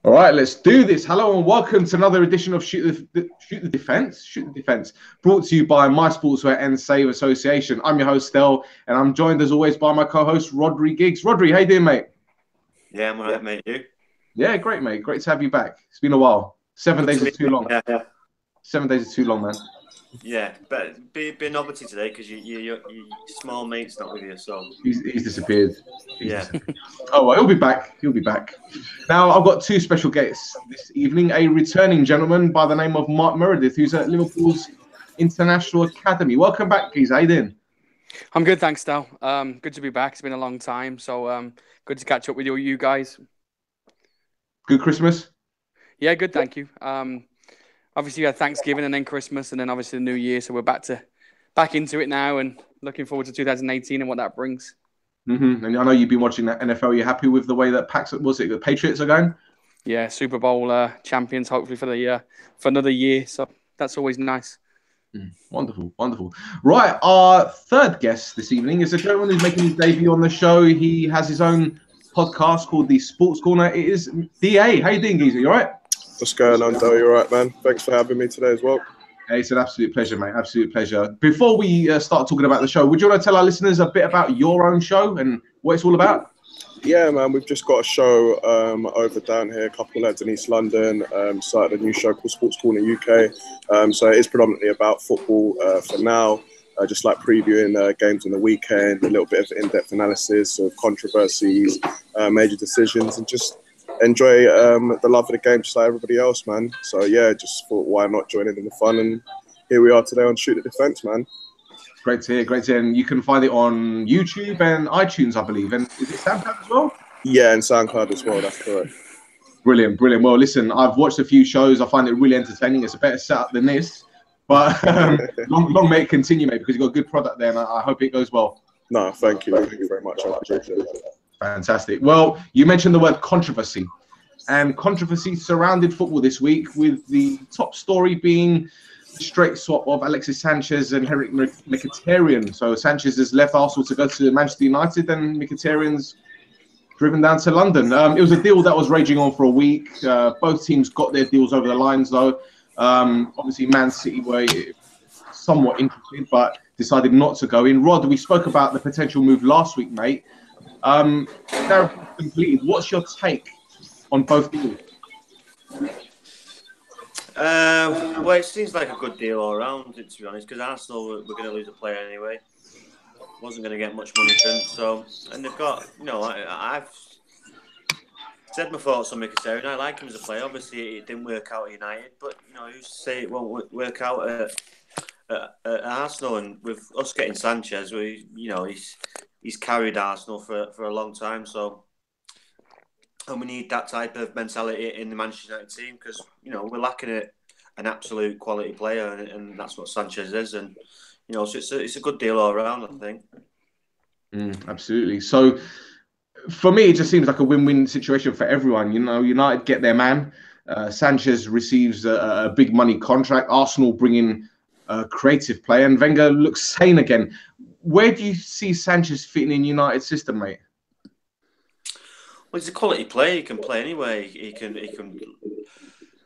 All right, let's do this. Hello and welcome to another edition of Shoot the Defense, brought to you by My Sportswear and Save Association. I'm your host, Stel, and I'm joined as always by my co-host, Rhodri Giggs. Rhodri, how you doing, mate? Yeah, I'm all right, mate. You? Yeah, great, mate. Great to have you back. It's been a while. 7 days is too long. Yeah. 7 days is too long, man. Yeah, but be a novelty today because your small mate's not with you, so He's disappeared. Disappeared. Oh, well, he'll be back. He'll be back. Now, I've got two special guests this evening. A returning gentleman by the name of Mark Meredith, who's at Liverpool's International Academy. Welcome back, please. How you doing? I'm good, thanks, Stel. Good to be back. It's been a long time, so good to catch up with you guys. Good Christmas? Yeah, good, thank you. Obviously, we had Thanksgiving and then Christmas and then obviously the New Year, so we're back into it now and looking forward to 2018 and what that brings. And I know you've been watching that NFL. Are you happy with the way that the Patriots are going? Yeah, Super Bowl champions, hopefully for another year. So that's always nice. Wonderful, wonderful. Right, our third guest this evening is a gentleman who's making his debut on the show. He has his own podcast called the Sports Corner. It is DA. How you doing, Geezer? You all right? What's going on, Del? You all right, man? Thanks for having me today as well. Hey, it's an absolute pleasure, mate. Absolute pleasure. Before we start talking about the show, would you want to tell our listeners a bit about your own show and what it's all about? Yeah, man. We've just got a show over down here. A couple of lads in East London started a new show called Sports Corner UK. So it is predominantly about football for now. Just like previewing games on the weekend, a little bit of in-depth analysis of controversies, major decisions, and just enjoy the love of the game just like everybody else, man. So yeah, just thought why not join in the fun, and here we are today on Shoot the Defense, man. Great to hear, great to hear. And you can find it on YouTube and iTunes, I believe. And is it SoundCloud as well? Yeah, and SoundCloud as well, that's correct. Brilliant, brilliant. Well, listen, I've watched a few shows. I find it really entertaining. It's a better setup than this. But long may it continue, mate, because you've got a good product there, and I hope it goes well. No, thank you. Thank you very much. I appreciate it. Fantastic. Well, you mentioned the word controversy, and controversy surrounded football this week, with the top story being the straight swap of Alexis Sanchez and Henrik Mkhitaryan. So Sanchez has left Arsenal to go to Manchester United, and Mkhitaryan's driven down to London. It was a deal that was raging on for a week. Both teams got their deals over the lines, though. Obviously, Man City were somewhat interested, but decided not to go in. Rod, we spoke about the potential move last week, mate. Now completed. What's your take on both deals? Well, it seems like a good deal all around, to be honest, because Arsenal were going to lose a player anyway. Wasn't going to get much money from them, so, and they've got, I've said my thoughts on Mkhitaryan. I like him as a player. Obviously, it didn't work out at United, but who's to say it won't work out at Arsenal? And with us getting Sanchez, he's carried Arsenal for a long time, so. And we need that type of mentality in the Manchester United team because, we're lacking an absolute quality player, and that's what Sanchez is. And, so it's a good deal all around, I think. Absolutely. So, for me, it just seems like a win-win situation for everyone. United get their man. Sanchez receives a big money contract. Arsenal bring in a creative player, and Wenger looks sane again. Where do you see Sanchez fitting in United's system, mate? Well, he's a quality player. He can play anyway. He can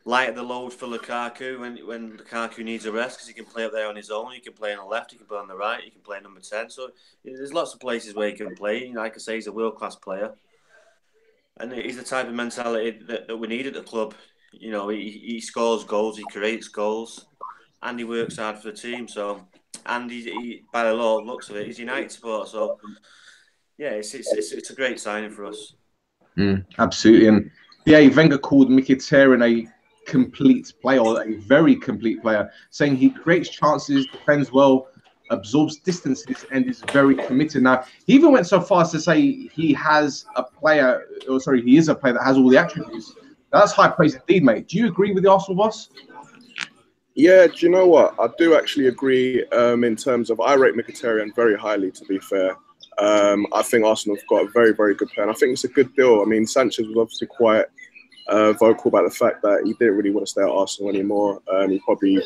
lighten the load for Lukaku when Lukaku needs a rest because he can play up there on his own. He can play on the left. He can play on the right. He can play number 10. So there's lots of places where he can play. Like I say, he's a world-class player. And he's the type of mentality that we need at the club. He scores goals. He creates goals. And he works hard for the team. So, and he by the looks of it, he's a United supporter. So, yeah, it's a great signing for us. Absolutely. And yeah, Wenger called Mkhitaryan a complete player, or a very complete player, saying he creates chances, defends well, absorbs distances, and is very committed. Now, he even went so far as to say he is a player that has all the attributes. That's high praise indeed, mate. Do you agree with the Arsenal boss? Yeah, do you know what? I do actually agree in terms of I rate Mkhitaryan very highly, to be fair. I think Arsenal have got a very, very good player. And I think it's a good deal. I mean, Sanchez was obviously quite vocal about the fact that he didn't really want to stay at Arsenal anymore. He probably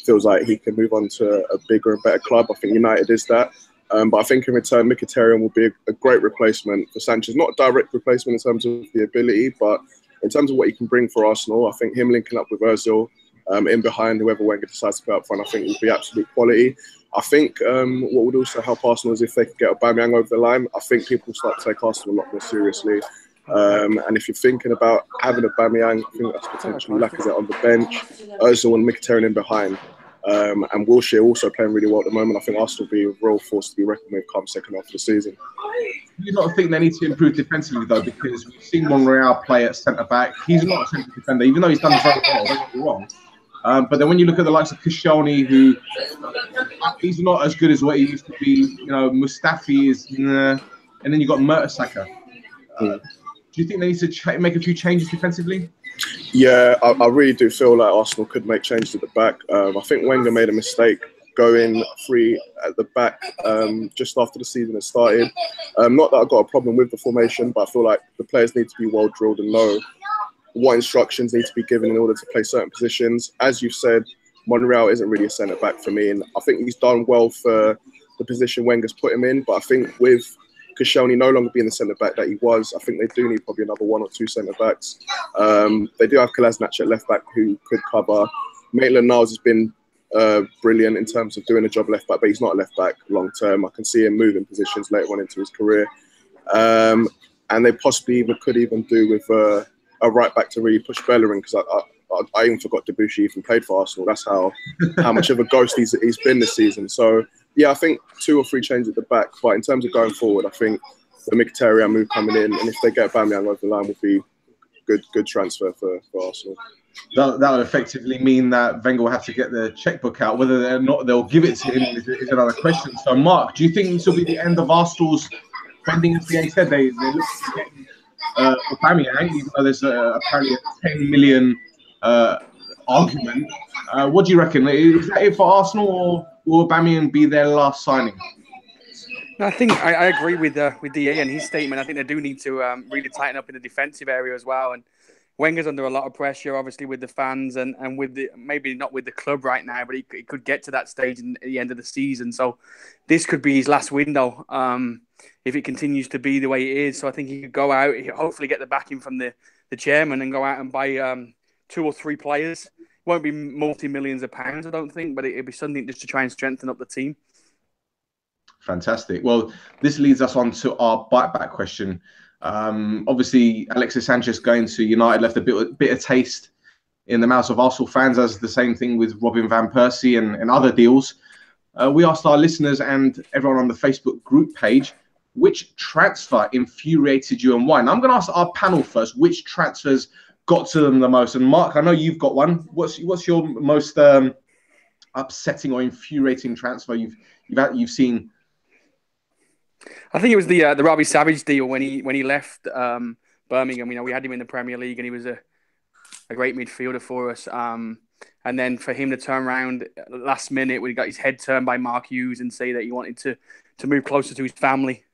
feels like he can move on to a bigger and better club. I think United is that. But I think in return, Mkhitaryan will be a great replacement for Sanchez. Not a direct replacement in terms of the ability, but in terms of what he can bring for Arsenal, I think him linking up with Ozil, in behind whoever Wenger decides to put up front, I think would be absolute quality. I think what would also help Arsenal is if they could get Aubameyang over the line. I think people start to take Arsenal a lot more seriously. And if you're thinking about having Aubameyang, I think that's potentially Lacazette on the bench, Ozil and Mkhitaryan in behind. And Wilshere also playing really well at the moment. I think Arsenal will be a real force to be reckoned with come second half of the season. Do you not think they need to improve defensively, though? Because we've seen Monreal play at centre-back. He's not a centre defender, even though he's done very well, don't get me wrong. But then when you look at the likes of Koscielny, who he's not as good as what he used to be. You know, Mustafi is, and then you've got Mertesacker. Do you think they need to make a few changes defensively? Yeah, I really do feel like Arsenal could make changes at the back. I think Wenger made a mistake going free at the back just after the season had started. Not that I've got a problem with the formation, but I feel like the players need to be well drilled and know what instructions need to be given in order to play certain positions. As you've said, Monreal isn't really a centre-back for me, and I think he's done well for the position Wenger's put him in, but I think with Koscielny no longer being the centre-back that he was, I think they do need probably another one or two centre-backs. They do have Kolasinac at left-back who could cover. Maitland-Niles has been brilliant in terms of doing a job left-back, but he's not a left-back long-term. I can see him moving positions later on into his career. And they possibly could even do with a right-back to really push Bellerin, because I even forgot Debuchy even played for Arsenal. That's how much of a ghost he's been this season. So, yeah, I think 2 or 3 changes at the back. But in terms of going forward, I think the Mkhitaryan move coming in, and if they get Aubameyang over the line, would be good transfer for Arsenal. That would effectively mean that Wenger will have to get the checkbook out. Whether or not they'll give it to him is another question. So, Mark, do you think this will be the end of Arsenal's spending? As they said, they look to get Aubameyang, even though there's apparently a 10 million argument. What do you reckon? Is that it for Arsenal, or will Aubameyang be their last signing? I think I agree with DA and his statement. I think they do need to really tighten up in the defensive area as well. And Wenger's under a lot of pressure, obviously, with the fans and with the, maybe not with the club right now, but he could get to that stage at the end of the season. So this could be his last window if it continues to be the way it is. So I think he could go out, hopefully get the backing from the chairman and go out and buy 2 or 3 players. It won't be multi-millions of pounds, I don't think, but it'll be something just to try and strengthen up the team. Fantastic. Well, this leads us on to our bite-back question. Obviously, Alexis Sanchez going to United left a bit of taste in the mouths of Arsenal fans, as the same thing with Robin van Persie and other deals. We asked our listeners and everyone on the Facebook group page, which transfer infuriated you and why? Now, I'm going to ask our panel first, which transfers got to them the most? And Mark, I know you've got one. What's your most upsetting or infuriating transfer you've seen? I think it was the Robbie Savage deal when he left Birmingham. You know, we had him in the Premier League and he was a great midfielder for us. And then for him to turn around last minute when he got his head turned by Mark Hughes and say that he wanted to move closer to his family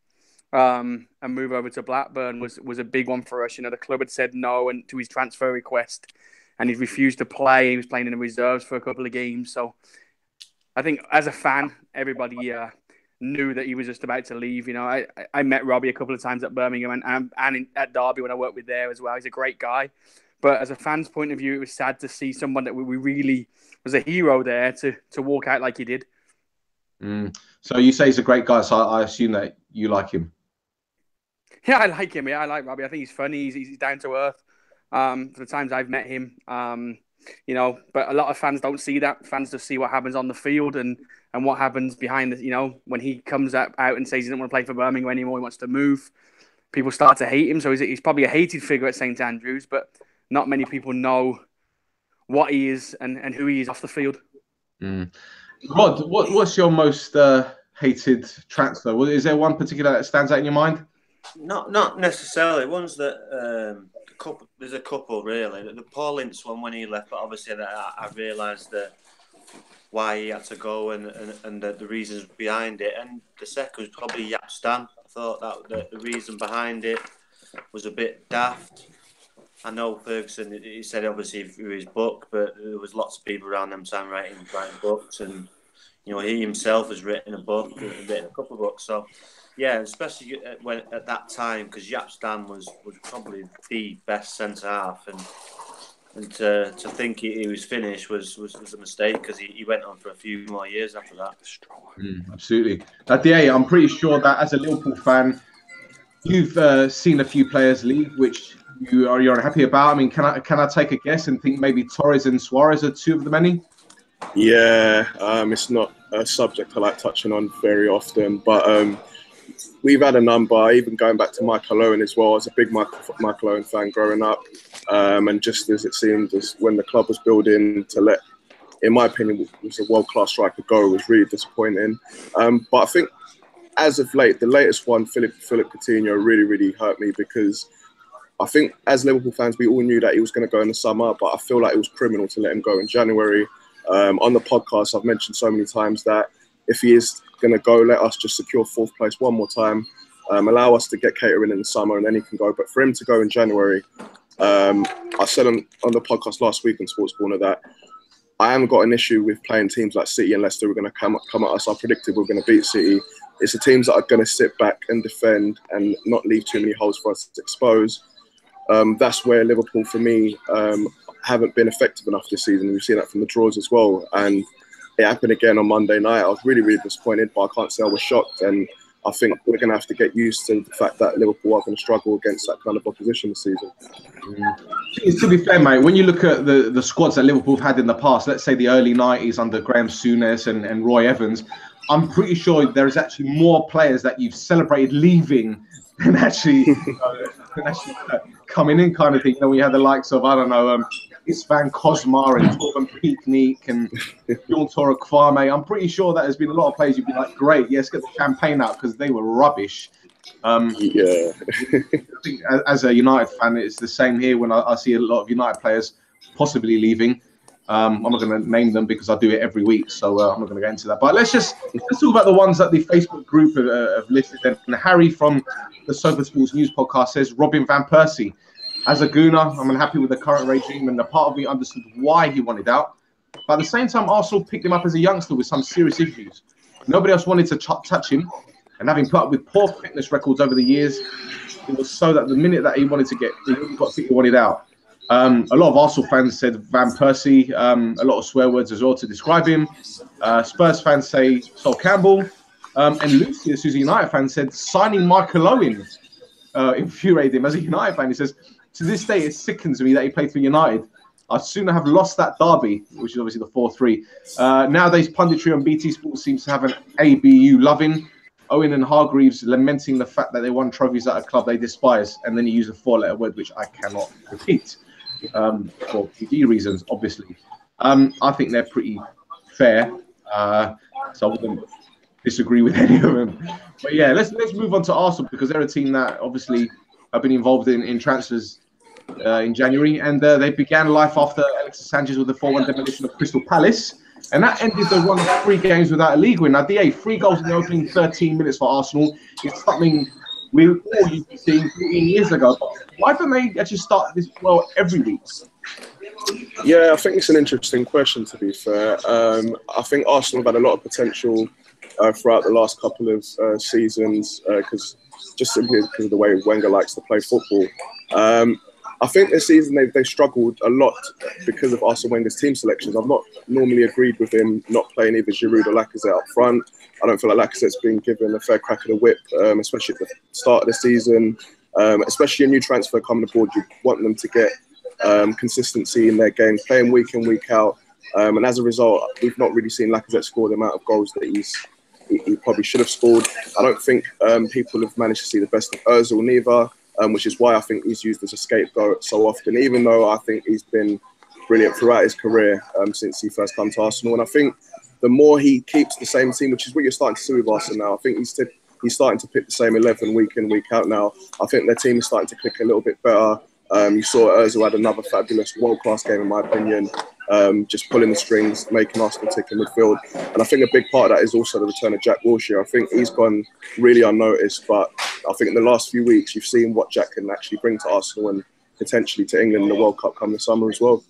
and move over to Blackburn was a big one for us. You know, the club had said no and to his transfer request, and he refused to play. He was playing in the reserves for a couple of games. So I think as a fan, everybody knew that he was just about to leave. You know, I met Robbie a couple of times at Birmingham and at Derby when I worked with there as well. He's a great guy. But as a fan's point of view, it was sad to see someone that we really was a hero there to walk out like he did. So you say he's a great guy, so I assume that you like him. Yeah, I like him. Yeah, I like Robbie. I think he's funny. He's down to earth. For the times I've met him, you know, but a lot of fans don't see that. Fans just see what happens on the field and what happens behind the, you know, when he comes out and says he doesn't want to play for Birmingham anymore, he wants to move. People start to hate him. So he's probably a hated figure at St Andrews, but not many people know what he is and who he is off the field. Rod, what's your most hated transfer? Is there one particular that stands out in your mind? Not necessarily. Ones that there's a couple really. The Paul Ince one when he left, but obviously that I realised that why he had to go and the reasons behind it. And the second was probably Jaap Stam. I thought that the reason behind it was a bit daft. I know Ferguson, he said obviously through his book, but there was lots of people around them time writing books, and you know he himself has written a book, written a couple of books. So Yeah, especially when at that time, because Jaap Stam was probably the best centre half, and to think he was finished was a mistake, because he went on for a few more years after that. Absolutely. DA, I'm pretty sure that as a Liverpool fan, you've seen a few players leave, which you're unhappy about. I mean, can I take a guess and think maybe Torres and Suarez are two of the many? Yeah, it's not a subject I like touching on very often, but we've had a number, even going back to Michael Owen as well. I was a big Michael Owen fan growing up, and just as it seemed, as when the club was building to let, in my opinion, was a world-class striker go, was really disappointing. But I think as of late, the latest one, Philip Coutinho, really hurt me, because I think as Liverpool fans, we all knew that he was going to go in the summer, but I feel like it was criminal to let him go in January. On the podcast, I've mentioned so many times that if he is going to go, let us just secure fourth place one more time, allow us to get catering in the summer, and then he can go. But for him to go in January, I said on the podcast last week in Sports Corner that I haven't got an issue with playing teams like City and Leicester. We're going to come at us. I predicted we're going to beat City. It's the teams that are going to sit back and defend and not leave too many holes for us to expose. That's where Liverpool, for me, haven't been effective enough this season. We've seen that from the draws as well. And it happened again on Monday night. I was really disappointed, but I can't say I was shocked. And I think we're going to have to get used to the fact that Liverpool are going to struggle against that kind of opposition this season. To be fair, mate, when you look at the squads that Liverpool have had in the past, let's say the early 90s under Graham Souness and Roy Evans, I'm pretty sure there is actually more players that you've celebrated leaving than actually, coming in, kind of thing. You know, we had the likes of, I don't know, Isvan Kosmar and Torben Peaknik and Bjorn Tore Kwame. I'm pretty sure that there's been a lot of players you'd be like, great, yes, get the champagne out, because they were rubbish. Yeah. I think as a United fan, it's the same here when I see a lot of United players possibly leaving. I'm not going to name them because I do it every week, so I'm not going to get into that. But let's talk about the ones that the Facebook group have listed. And Harry from the Sofa Sports News podcast says Robin van Persie. As a Gooner, I'm unhappy with the current regime, and the part of me understood why he wanted out. But at the same time, Arsenal picked him up as a youngster with some serious issues. Nobody else wanted to touch him, and having put up with poor fitness records over the years, it was so that the minute that he wanted to he wanted out. A lot of Arsenal fans said Van Persie, a lot of swear words as well to describe him. Spurs fans say Sol Campbell. And Lucius, who's a United fan, said signing Michael Owen infuriated him. As a United fan, he says, to this day, it sickens me that he played for United. I'd sooner have lost that derby, which is obviously the 4-3. Nowadays, punditry on BT Sports seems to have an ABU loving. Owen and Hargreaves lamenting the fact that they won trophies at a club they despise. And then he used a four-letter word, which I cannot repeat for PD reasons, obviously. I think they're pretty fair. So I wouldn't disagree with any of them. But yeah, let's move on to Arsenal, because they're a team that obviously have been involved in transfers in January, and they began life after Alexis Sanchez with the 4-1 demolition of Crystal Palace, and that ended the run of 3 games without a league win. Now, DA, 3 goals in the opening 13 minutes for Arsenal is something we all used to see 15 years ago. Why don't they actually start this well every week? Yeah, I think it's an interesting question, to be fair. I think Arsenal have had a lot of potential throughout the last couple of seasons, just simply because of the way Wenger likes to play football. I think this season they struggled a lot because of Arsene Wenger's team selections. I've not normally agreed with him not playing either Giroud or Lacazette up front. I don't feel like Lacazette's been given a fair crack of the whip, especially at the start of the season. Especially a new transfer coming aboard, you want them to get consistency in their games, playing week in, week out. And as a result, we've not really seen Lacazette score the amount of goals that he probably should have scored. I don't think people have managed to see the best of Ozil neither, which is why I think he's used as a scapegoat so often, even though I think he's been brilliant throughout his career since he first come to Arsenal. And I think the more he keeps the same team, which is what you're starting to see with Arsenal now, I think he's starting to pick the same 11 week in, week out now. I think their team is starting to click a little bit better. You saw Ozil had another fabulous world-class game, in my opinion, just pulling the strings, making Arsenal tick in midfield. And I think a big part of that is also the return of Jack Wilshere. I think he's gone really unnoticed, but I think in the last few weeks, you've seen what Jack can actually bring to Arsenal and potentially to England in the World Cup come the summer as well.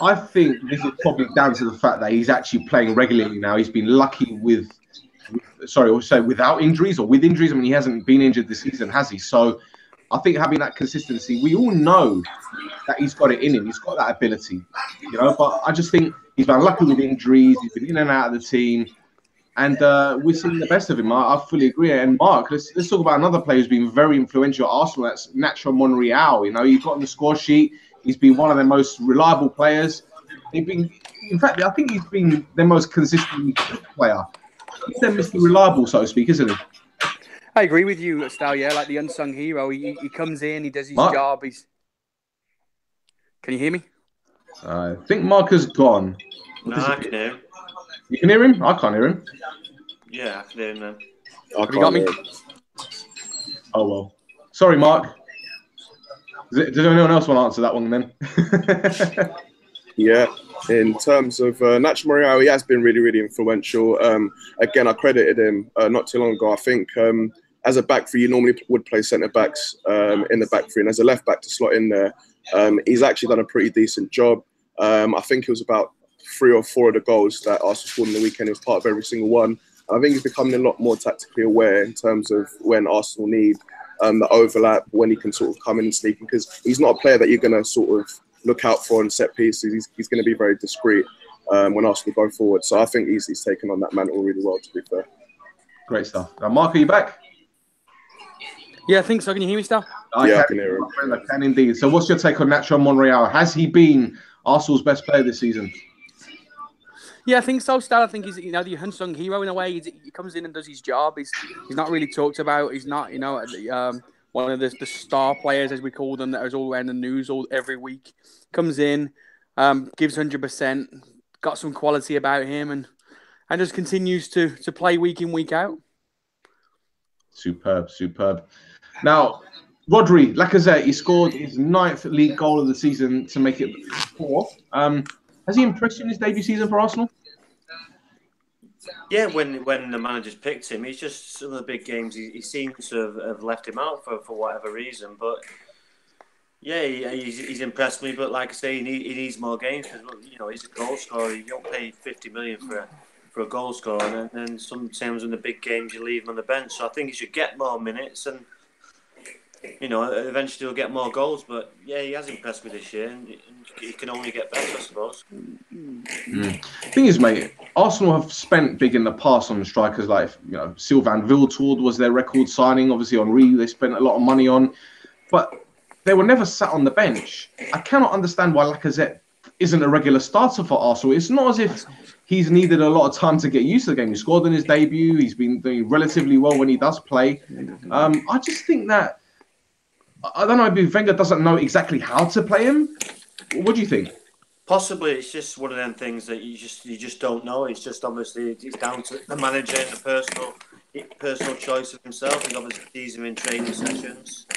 I think this is probably down to the fact that he's actually playing regularly now. He's been lucky with sorry, or say without injuries or with injuries. I mean, he hasn't been injured this season, has he? So I think having that consistency, we all know that he's got it in him. He's got that ability, you know. But I just think he's been unlucky with injuries. He's been in and out of the team, and we're seeing the best of him. I fully agree. And Mark, let's talk about another player who's been very influential at Arsenal. That's Nacho Monreal. You know, you've got on the score sheet. He's been one of their most reliable players. In fact, I think he's been their most consistent player. He's their Mr. Reliable, so to speak, isn't he? I agree with you, Stel. Yeah, like the unsung hero. He comes in, he does his job. Can you hear me? I think Mark has gone. No, I can hear him. You can hear him? I can't hear him. Yeah, I can hear him now. Have you got me? Oh, well. Sorry, Mark. Does anyone else want to answer that one then? Yeah, in terms of Nacho Monreal, he has been really, really influential. Again, I credited him not too long ago. I think as a back three, you normally would play centre backs in the back three, and as a left back to slot in there, he's actually done a pretty decent job. I think it was about 3 or 4 of the goals that Arsenal scored in the weekend. He was part of every single one. I think he's becoming a lot more tactically aware in terms of when Arsenal need the overlap, when he can sort of come in and sneak in, because he's not a player that you're going to sort of look out for in set pieces. He's going to be very discreet when Arsenal go forward. So I think he's taken on that mantle really well, to be fair. Great stuff. Mark, are you back? Yeah, I think so. Can you hear me, Stel? I can hear him. I can indeed. So what's your take on Nacho Monreal? Has he been Arsenal's best player this season? Yeah, I think so, Stel. I think he's the unsung hero in a way. He comes in and does his job. He's not really talked about. He's not one of the star players, as we call them, that is all around the news every week. Comes in, gives 100%, got some quality about him, and just continues to play week in, week out. Superb. Now, Rodri, Lacazette, he scored his 9th league goal of the season to make it 4th. Has he impressed you in his debut season for Arsenal? Yeah, when the managers picked him, he's just some of the big games. He seems to have left him out for whatever reason. But yeah, he's impressed me. But like I say, he needs more games because he's a goal scorer. You don't pay 50 million for a goal scorer, and then sometimes in the big games you leave him on the bench. So I think he should get more minutes, and eventually he'll get more goals. But yeah, he has impressed me this year, and he can only get better, I suppose. Thing is, mate, Arsenal have spent big in the past on strikers like Sylvain Wiltord was their record signing. Obviously, Henry they spent a lot of money on, but they were never sat on the bench. I cannot understand why Lacazette isn't a regular starter for Arsenal. It's not as if he's needed a lot of time to get used to the game. He scored in his debut. He's been doing relatively well when he does play. I just think that I don't know if Wenger doesn't know exactly how to play him. What do you think? Possibly, it's just one of them things that you just don't know. It's just obviously it's down to the manager and the personal choice of himself. He obviously sees him in training sessions,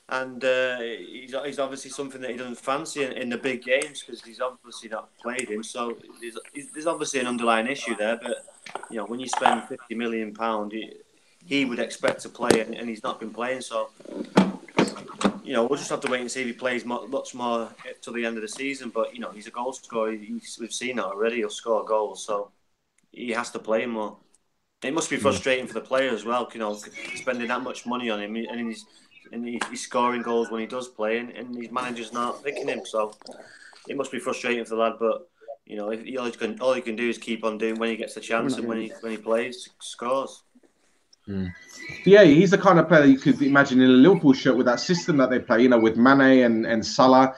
and he's obviously something that he doesn't fancy in the big games because he's obviously not played him. So there's obviously an underlying issue there. But when you spend £50 million, he would expect to play, and he's not been playing. So we'll just have to wait and see if he plays much more till the end of the season. But he's a goal scorer. We've seen that already. He'll score goals, so he has to play more. It must be frustrating for the player as well. Spending that much money on him, and he's scoring goals when he does play, and his manager's not picking him. So it must be frustrating for the lad. But all he can do is keep on doing when he gets the chance, and when he plays, scores. Yeah, he's the kind of player that you could imagine in a Liverpool shirt with that system that they play, with Mane and Salah.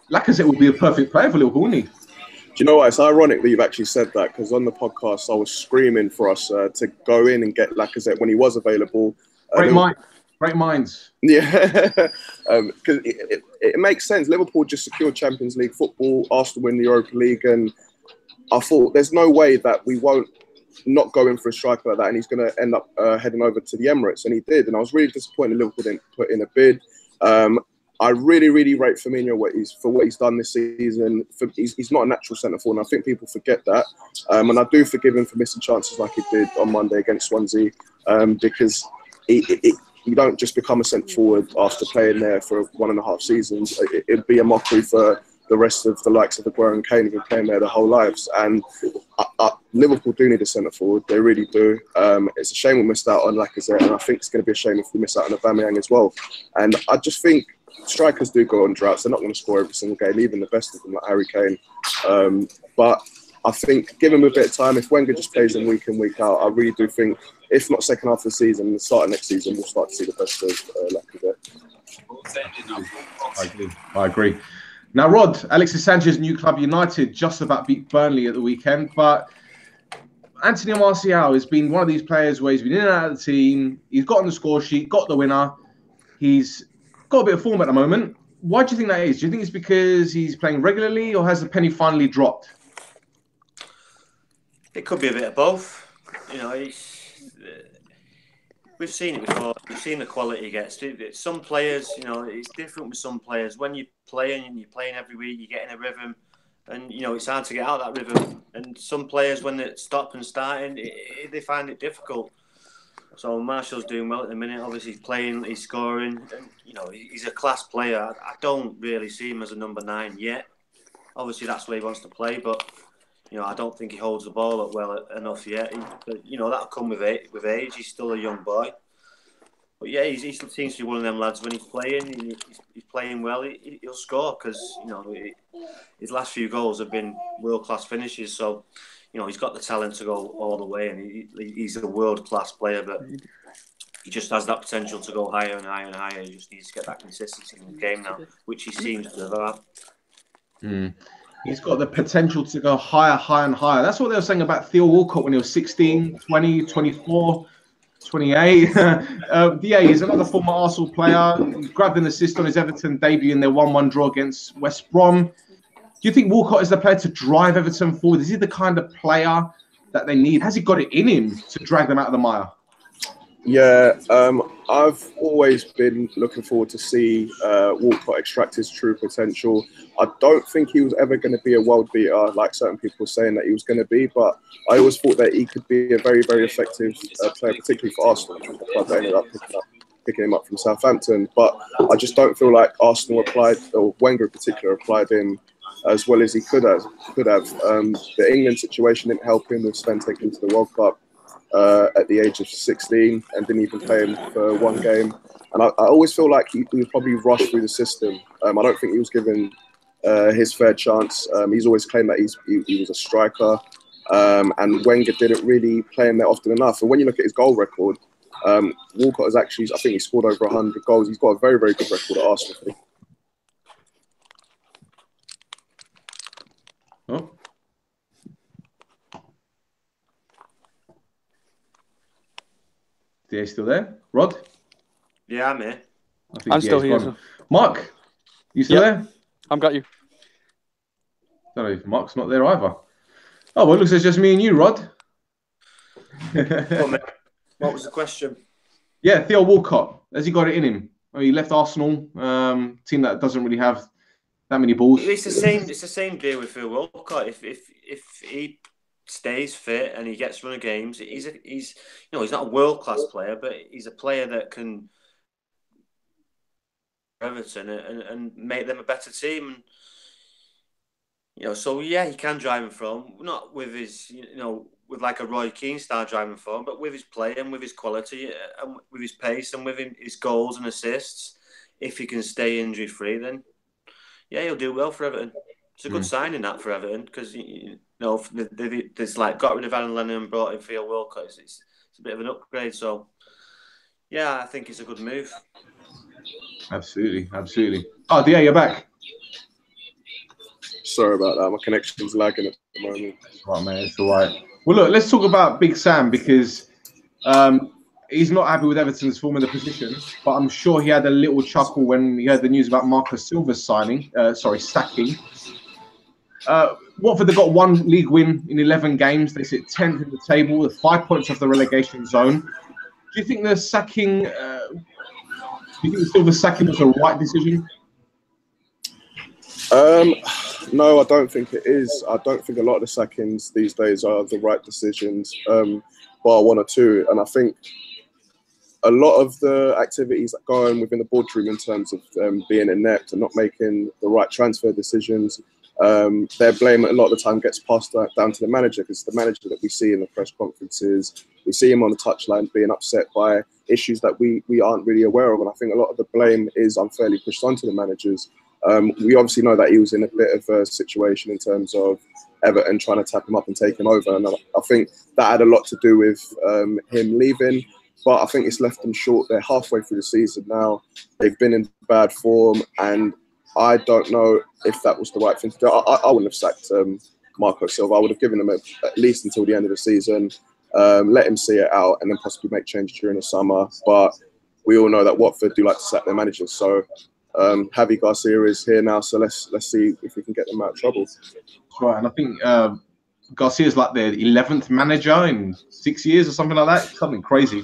Lacazette would be a perfect player for Liverpool, wouldn't he? Do you know what? It's ironic that you've actually said that because on the podcast I was screaming for us to go in and get Lacazette when he was available. Great minds. Yeah, because it makes sense. Liverpool just secured Champions League football, Arsenal win the Europa League, and I thought there's no way that we won't not go in for a striker like that, and he's going to end up heading over to the Emirates, and he did. And I was really disappointed Liverpool didn't put in a bid. I really, really rate Firmino for what he's done this season. He's not a natural centre forward, and I think people forget that. And I do forgive him for missing chances like he did on Monday against Swansea, because you don't just become a centre forward after playing there for 1.5 seasons. It'd be a mockery for the rest of the likes of Aguero and Kane have been playing there their whole lives. And Liverpool do need a centre forward. They really do. It's a shame we missed out on Lacazette, and I think it's going to be a shame if we miss out on Aubameyang as well. And I just think strikers do go on droughts. They're not going to score every single game, even the best of them, like Harry Kane. But I think, give him a bit of time, if Wenger just plays him week in, week out, I really do think, if not second half of the season, the start of next season, we'll start to see the best of Lacazette. I agree. Now, Rod, Alexis Sanchez's new club United just about beat Burnley at the weekend, but Anthony Martial has been one of these players where he's been in and out of the team, he's got on the score sheet, got the winner, he's got a bit of form at the moment. Why do you think that is? Do you think it's because he's playing regularly, or has the penny finally dropped? It could be a bit of both. You know, we've seen it before. We've seen the quality he gets. Some players, you know, it's different with some players. When you're playing and you're playing every week, you get in a rhythm, and you know it's hard to get out of that rhythm. And some players, when they stop and starting, they find it difficult. So Martial's doing well at the minute. Obviously, he's playing, he's scoring, and you know he's a class player. I don't really see him as a number 9 yet. Obviously, that's where he wants to play, but you know I don't think he holds the ball up well enough yet. But you know that'll come with age. He's still a young boy. But yeah, he seems to be one of them lads. When he's playing, he's playing well. He'll score because you know his last few goals have been world class finishes. So you know he's got the talent to go all the way, and he's a world class player. But he just has that potential to go higher and higher and higher. He just needs to get that consistency in the game now, which he seems to have. He's got the potential to go higher, higher and higher. That's what they were saying about Theo Walcott when he was 16, 20, 24. 28. Yeah, he's another former Arsenal player. He grabbed an assist on his Everton debut in their 1-1 draw against West Brom. Do you think Walcott is the player to drive Everton forward? Is he the kind of player that they need? Has he got it in him to drag them out of the mire? Yeah, I've always been looking forward to see Walcott extract his true potential. I don't think he was ever going to be a world beater, like certain people were saying that he was going to be, but I always thought that he could be a very, very effective player, particularly for Arsenal. The club that ended up picking him up from Southampton. But I just don't feel like Arsenal applied, or Wenger in particular, applied him as well as he could have. The England situation didn't help him with Sven taking him to the World Cup at the age of 16 and didn't even play him for one game. And I always feel like he was probably rushed through the system. I don't think he was given his fair chance. He's always claimed that he was a striker, and Wenger didn't really play him that often enough. And when you look at his goal record, Walcott has actually, I think he scored over 100 goals. He's got a very, very good record at Arsenal. Oh. Are you still there? Rod? Yeah, I'm here. I'm still here. So. Mark, you still there? I've got you. Don't know if Mark's not there either. Oh, well, it looks like it's just me and you, Rod. What was the question? Yeah, Theo Walcott. Has he got it in him? I mean, he left Arsenal, team that doesn't really have that many balls. It's the same deal with Theo Walcott. If he stays fit and he gets run of games, he's not a world class player, but he's a player that can Everton and make them a better team. And you know, so yeah, he can drive him from, not with his, with like a Roy Keane style driving form, but with his play and with his quality and with his pace and with his goals and assists. If he can stay injury free, then yeah, he'll do well for Everton. It's a good signing that for Everton because there's like got rid of Alan Lennon and brought in Theo Walcott. It's a bit of an upgrade. So yeah, I think it's a good move. Absolutely. Oh, yeah, you're back. Sorry about that. My connection's lagging at the moment. Right, man, it's all right. Well, look, let's talk about Big Sam because he's not happy with Everton's form in the position, but I'm sure he had a little chuckle when he heard the news about Marcus Silva's sacking. Watford have got 1 league win in 11 games. They sit 10th in the table with 5 points off the relegation zone. Do you think the sacking? Do you think Silva's sacking was a right decision? No, I don't think it is. I don't think a lot of the sackings these days are the right decisions, bar 1 or 2. And I think a lot of the activities that go on within the boardroom in terms of being inept and not making the right transfer decisions, their blame a lot of the time gets passed down to the manager, because the manager that we see in the press conferences, we see him on the touchline being upset by issues that we aren't really aware of. And I think a lot of the blame is unfairly pushed onto the managers. We obviously know that he was in a bit of a situation in terms of Everton trying to tap him up and take him over. And I think that had a lot to do with him leaving. But I think it's left them short. They're halfway through the season now. They've been in bad form. And I don't know if that was the right thing to do. I wouldn't have sacked Marco Silva. I would have given him at least until the end of the season, let him see it out, and then possibly make changes during the summer. But we all know that Watford do like to sack their managers. So Javi Garcia is here now. So let's see if we can get them out of trouble. Right, and I think Garcia's like their 11th manager in 6 years or something like that. Something crazy.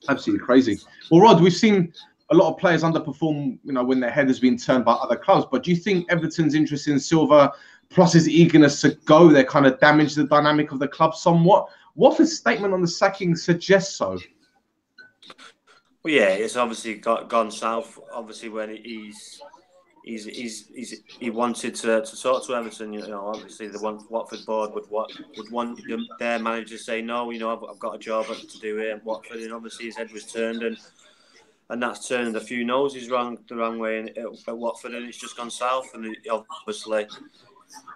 Absolutely crazy. Well, Rod, we've seen a lot of players underperform, when their head has been turned by other clubs. But do you think Everton's interest in Silva, plus his eagerness to go, they kind of damaged the dynamic of the club somewhat? Watford's statement on the sacking suggests so. Well, yeah, it's obviously gone south. Obviously, when he wanted to talk to Everton. Obviously the Watford board would want their manager to say no. I've got a job to do here at Watford, and obviously his head was turned, and that's turned a few noses the wrong way at Watford, and it's just gone south. And obviously,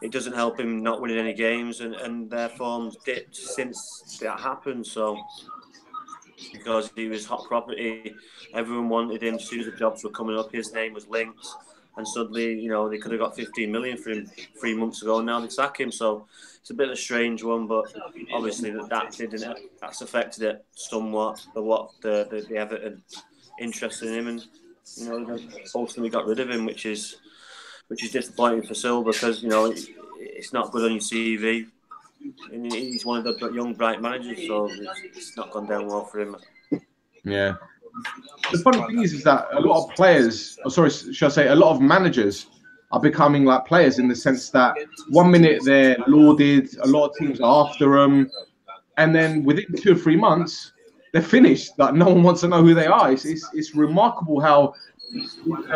it doesn't help him not winning any games, and their form's dipped since that happened. So, because he was hot property, everyone wanted him. As soon as the jobs were coming up, his name was linked, and suddenly, they could have got 15 million for him 3 months ago, and now they sack him. So it's a bit of a strange one, but obviously that's affected it somewhat. The Everton interest in him, and ultimately got rid of him, which is disappointing for Silva, because it's not good on your CV, and he's one of the young bright managers, so it's not gone down well for him. Yeah. The funny thing is that a lot of players, a lot of managers are becoming like players, in the sense that 1 minute they're lauded, a lot of teams are after them, and then within 2 or 3 months they're finished. Like, no one wants to know who they are. It's remarkable how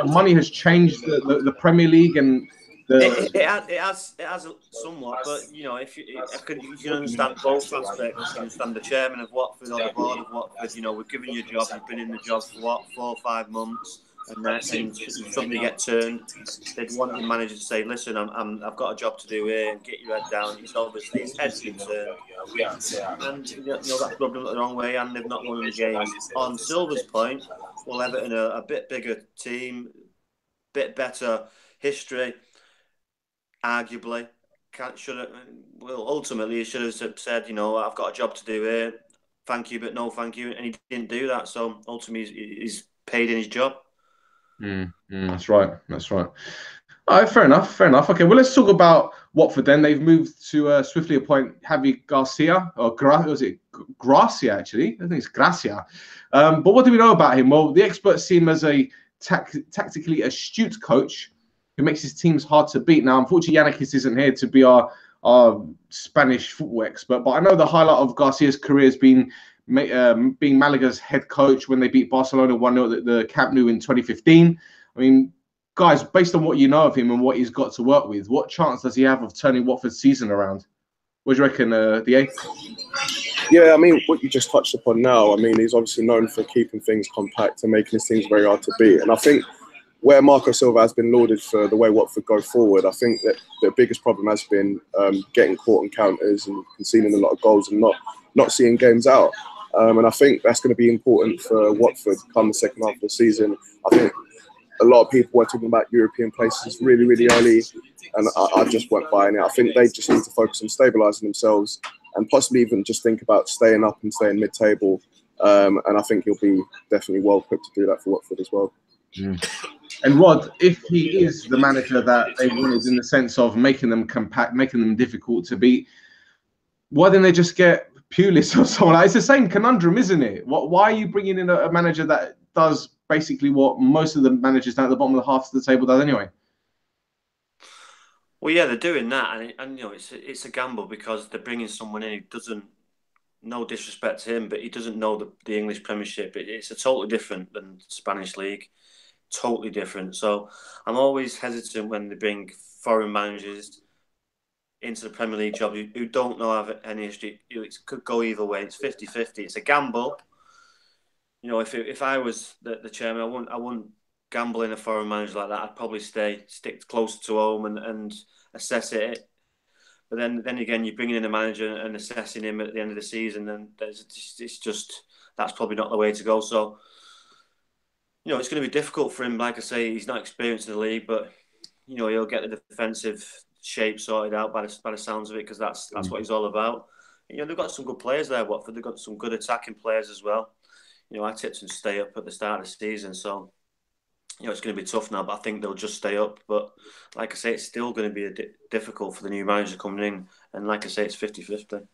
money has changed the Premier League, and it has somewhat. But if you can understand both aspects, you can understand the chairman of Watford or the board of Watford. We've given you a job. You've been in the job for 4 or 5 months, and then you suddenly get turned. They'd want the manager to say, "Listen, I've got a job to do here, and get your head down." It's obviously his head's been turned, and that's rubbed them the wrong way, and they've not won the games. On Silva's point, well, Everton are a bit bigger team, bit better history. Arguably, ultimately he should have said, "I've got a job to do here. Thank you, but no thank you," and he didn't do that. So ultimately, he's paid in his job. That's right. All right, fair enough. Okay, well, let's talk about Watford then. They've moved to swiftly appoint Javi Garcia, or Gracia, actually? I think it's Gracia. But what do we know about him? Well, the experts see him as a tactically astute coach who makes his teams hard to beat. Now, unfortunately, Yannickis isn't here to be our Spanish football expert, but I know the highlight of Garcia's career has been being Malaga's head coach when they beat Barcelona 1-0 at the Camp Nou in 2015. I mean, guys, based on what you know of him and what he's got to work with, what chance does he have of turning Watford's season around? What do you reckon, DA? Yeah, I mean, what you just touched upon now, I mean, he's obviously known for keeping things compact and making his teams very hard to beat. And I think where Marco Silva has been lauded for the way Watford go forward, I think that the biggest problem has been getting caught in counters and conceding a lot of goals and not seeing games out. And I think that's going to be important for Watford come the second half of the season. I think a lot of people were talking about European places really, really early, and I just weren't buying it. I think they just need to focus on stabilising themselves and possibly even just think about staying up and staying mid-table. And I think he'll be definitely well equipped to do that for Watford as well. And Rod, if he is the manager that they wanted, in the sense of making them compact, making them difficult to beat, why didn't they just get Pulis or someone? It's the same conundrum, isn't it? Why are you bringing in a manager that does basically what most of the managers down at the bottom of the half of the table does anyway? Well, yeah, they're doing that, and it's a gamble, because they're bringing someone in who doesn't no disrespect to him, but he doesn't know the English Premiership. It's a totally different than Spanish League. Totally different. So I'm always hesitant when they bring foreign managers into the Premier League job who don't know have any history. It could go either way. It's 50-50. It's a gamble. You know, if I was the chairman, I wouldn't gamble in a foreign manager like that. I'd probably stick closer to home and assess it. But then again, you're bringing in a manager and assessing him at the end of the season, and it's just that's probably not the way to go. So, you know, it's going to be difficult for him. Like I say, he's not experienced in the league, but you know, he'll get the defensive shape sorted out by the sounds of it, because that's what he's all about. You know, they've got some good players there, Watford. They've got some good attacking players as well. You know, I tipped them to stay up at the start of the season, so you know it's going to be tough now. But I think they'll just stay up. But like I say, it's still going to be difficult for the new manager coming in. And like I say, it's 50-50.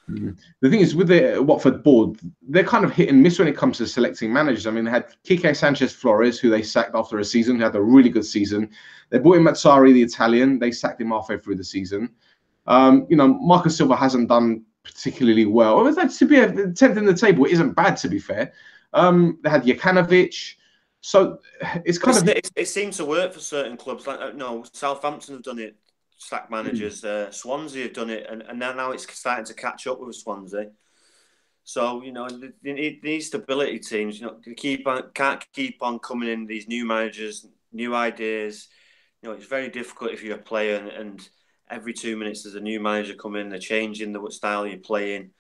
The thing is, with the Watford board, they're kind of hit and miss when it comes to selecting managers. I mean, they had Quique Sanchez-Flores, who they sacked after a season, who had a really good season. They brought in Mazzari, the Italian. They sacked him halfway through the season. You know, Marcus Silva hasn't done particularly well. Well, that's to be a 10th in the table. It isn't bad, to be fair. They had Jokanovic. So it's kind of... It seems to work for certain clubs. Like, no, Southampton have done it. Sack managers, Swansea have done it, and now it's starting to catch up with Swansea. So you know, these stability teams, you know, can't keep on coming in these new managers, new ideas. You know, it's very difficult if you're a player, and every 2 minutes there's a new manager coming in, they're changing the style you're playing.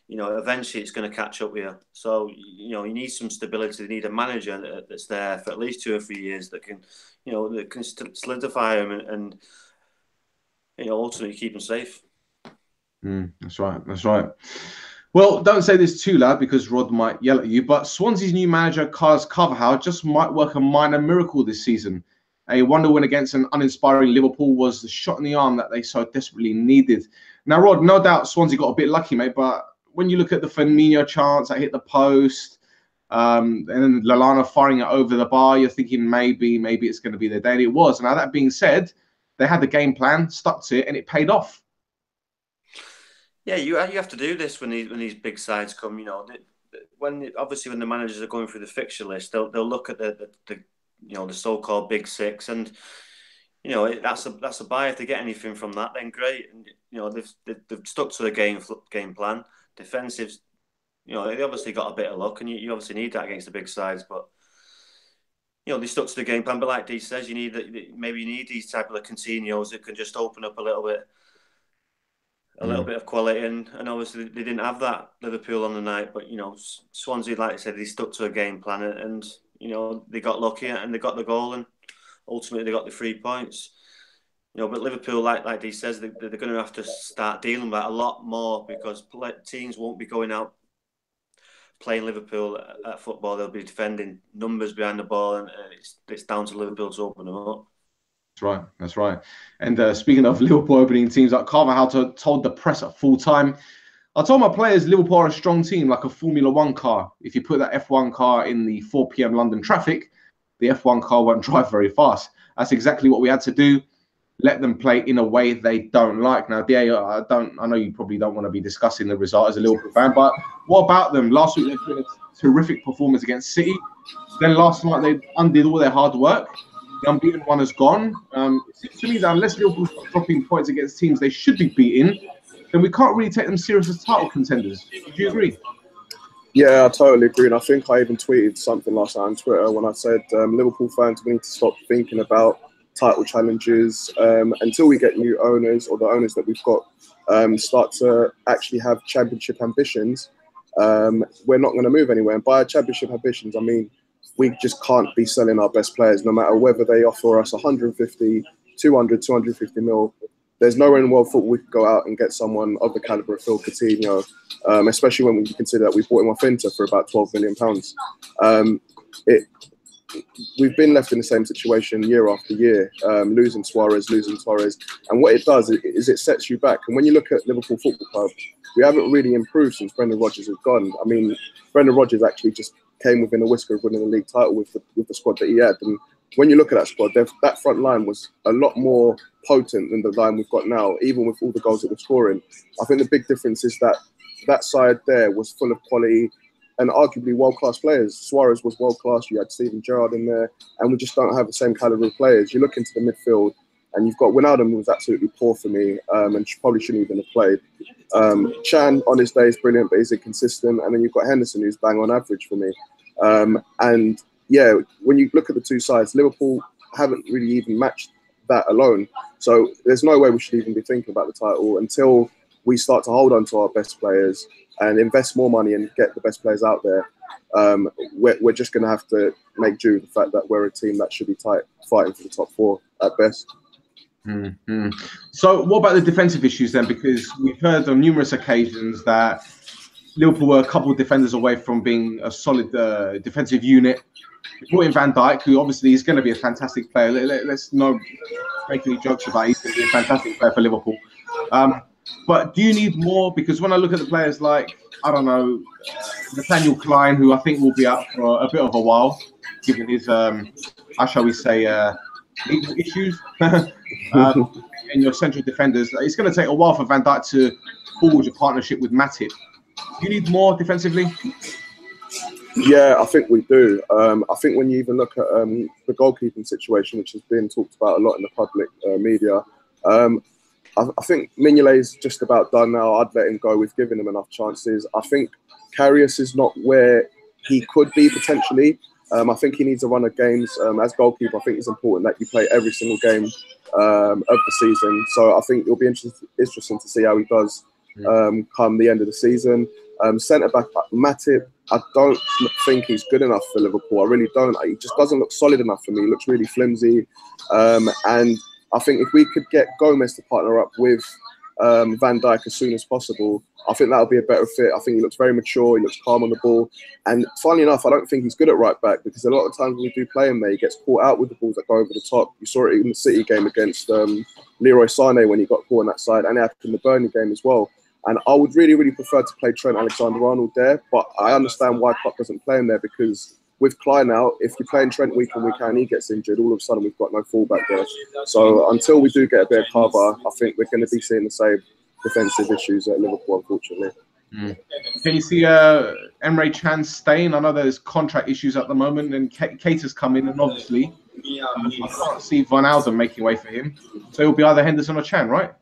You know, eventually it's going to catch up with you. So you know, you need some stability. You need a manager that's there for at least 2 or 3 years that can, you know, that can solidify them and you know, ultimately keep them safe. That's right. That's right. Well, don't say this too loud because Rod might yell at you, but Swansea's new manager, Carlos Carvalhal, just might work a minor miracle this season. A wonder win against an uninspiring Liverpool was the shot in the arm that they so desperately needed. Now, Rod, no doubt Swansea got a bit lucky, mate, but when you look at the Firmino chance that hit the post, and then Lallana firing it over the bar, you're thinking maybe it's going to be their day, and it was. Now, that being said, they had the game plan, stuck to it, and it paid off. Yeah, you have to do this when these big sides come. You know, when the managers are going through the fixture list, they'll look at the you know, the so-called big six, and you know that's a buy. If they get anything from that, then great. And you know they've stuck to the game plan. Defensives, you know, they obviously got a bit of luck, and you obviously need that against the big sides, but. You know, they stuck to the game plan, but like Dee says, you need these type of Coutinhos that can just open up a little bit of quality, and obviously they didn't have that Liverpool on the night. But you know, Swansea, like I said, they stuck to a game plan, and you know they got lucky and they got the goal, and ultimately they got the 3 points. You know, but Liverpool, like Dee says, they're going to have to start dealing with that a lot more because teams won't be going out playing Liverpool at football. They'll be defending numbers behind the ball, and it's down to Liverpool to open them up. That's right. And speaking of Liverpool opening teams up, Carvalhal told the press at full time, I told my players Liverpool are a strong team, like a Formula One car. If you put that F1 car in the 4 p.m. London traffic, the F1 car won't drive very fast. That's exactly what we had to do. Let them play in a way they don't like. Now, DA, I know you probably don't want to be discussing the result as a Liverpool fan, but what about them? Last week, they put a terrific performance against City. Then last night, they undid all their hard work. The unbeaten one has gone. It seems to me that unless Liverpool start dropping points against teams they should be beating, then we can't really take them serious as title contenders. Do you agree? Yeah, I totally agree. And I think I even tweeted something last night on Twitter when I said Liverpool fans, we need to stop thinking about title challenges until we get new owners, or the owners that we've got start to actually have championship ambitions. We're not going to move anywhere. And by championship ambitions, I mean we just can't be selling our best players, no matter whether they offer us 150, 200, 250 mil. There's nowhere in world football we could go out and get someone of the caliber of Phil Coutinho, especially when we consider that we bought him off Inter for about £12 million. We've been left in the same situation year after year, losing Suarez. And what it does is it sets you back. And when you look at Liverpool Football Club, we haven't really improved since Brendan Rodgers has gone. I mean, Brendan Rodgers actually just came within a whisker of winning the league title with the squad that he had. And when you look at that squad, that front line was a lot more potent than the line we've got now, even with all the goals that we're scoring. I think the big difference is that that side there was full of quality and arguably world-class players. Suarez was world-class. You had Steven Gerrard in there, and we just don't have the same caliber of players. You look into the midfield, and you've got Wijnaldum, who was absolutely poor for me, and probably shouldn't even have played. Chan on his day is brilliant, but he's inconsistent. And then you've got Henderson, who's bang on average for me. And yeah, when you look at the two sides, Liverpool haven't really even matched that alone. So there's no way we should even be thinking about the title until we start to hold on to our best players and invest more money and get the best players out there. We're just going to have to make do with the fact that we're a team that should be tight, fighting for the top four at best. Mm-hmm. So what about the defensive issues then? Because we've heard on numerous occasions that Liverpool were a couple of defenders away from being a solid defensive unit. We brought in Van Dijk, who obviously is going to be a fantastic player. Let's not make any jokes about it. He's going to be a fantastic player for Liverpool. But do you need more? Because when I look at the players like, I don't know, Nathaniel Klein, who I think will be out for a bit of a while, given his, how shall we say, legal issues. And your central defenders, it's going to take a while for Van Dijk to forge a partnership with Matip. Do you need more defensively? Yeah, I think we do. I think when you even look at the goalkeeping situation, which has been talked about a lot in the public media, I think Mignolet's just about done now. I'd let him go. We've given him enough chances. I think Karius is not where he could be potentially. I think he needs a run of games. As goalkeeper, I think it's important that you play every single game of the season. So I think it'll be interesting to see how he does come the end of the season. Centre-back Matip, I don't think he's good enough for Liverpool. I really don't. He just doesn't look solid enough for me. He looks really flimsy. And I think if we could get Gomez to partner up with Van Dijk as soon as possible, I think that'll be a better fit. I think he looks very mature. He looks calm on the ball. And funnily enough, I don't think he's good at right back, because a lot of times when we do play him there, he gets caught out with the balls that go over the top. You saw it in the City game against Leroy Sané when he got caught on that side, and it happened in the Burnley game as well. And I would really, really prefer to play Trent Alexander-Arnold there, but I understand why Klopp doesn't play him there, because with Klein out, if you're playing Trent week in, week out, and he gets injured, all of a sudden we've got no fallback there. So until we do get a bit of cover, I think we're going to be seeing the same defensive issues at Liverpool, unfortunately. Can you see Emre Can staying? I know there's contract issues at the moment, and Keita's coming, and obviously I can't see Wijnaldum making way for him. So it'll be either Henderson or Can, right?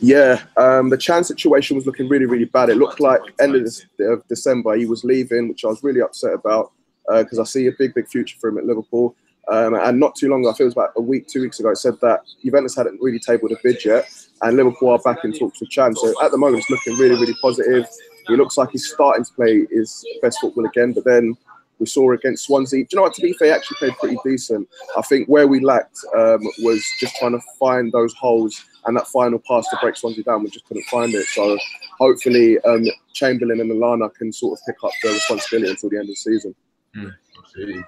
Yeah, the Chan situation was looking really, really bad. It looked like end of December he was leaving, which I was really upset about, because I see a big, big future for him at Liverpool. And not too long ago, I feel it was about a week, 2 weeks ago, it said that Juventus hadn't really tabled a bid yet, and Liverpool are back in talks with Chan. So at the moment, it's looking really, really positive. He looks like he's starting to play his best football again, but then we saw against Swansea. Do you know what? To be fair, he actually played pretty decent. I think where we lacked was just trying to find those holes, and that final pass to break Swansea down, we just couldn't find it. So hopefully Chamberlain and Lallana can sort of pick up the responsibility until the end of the season. Absolutely.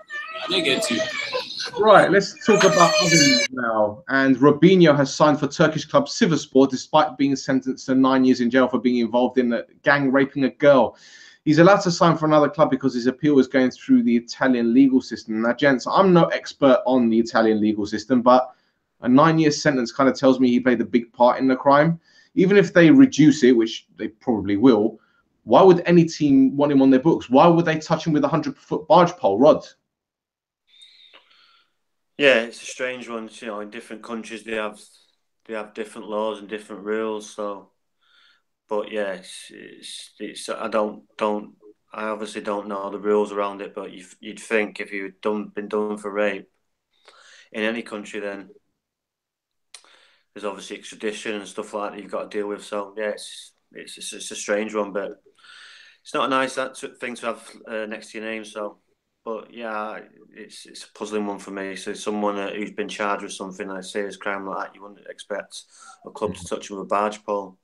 Right, let's talk about other news now. And Robinho has signed for Turkish club Sivasspor despite being sentenced to 9 years in jail for being involved in gang raping a girl. He's allowed to sign for another club because his appeal is going through the Italian legal system. Now, gents, I'm no expert on the Italian legal system, but a 9-year sentence kind of tells me he played a big part in the crime. Even if they reduce it, which they probably will, why would any team want him on their books? Why would they touch him with a 100-foot barge pole, Rod? Yeah, it's a strange one. You know, in different countries they have different laws and different rules. So, but yeah, it's I obviously don't know the rules around it. But you'd think if you'd been done for rape in any country, then there's obviously extradition and stuff like that you've got to deal with. So yeah, it's a strange one, but it's not a nice thing to have next to your name. So, but yeah, it's a puzzling one for me. So someone who's been charged with something like a serious crime like that, you wouldn't expect a club to touch him with a barge pole.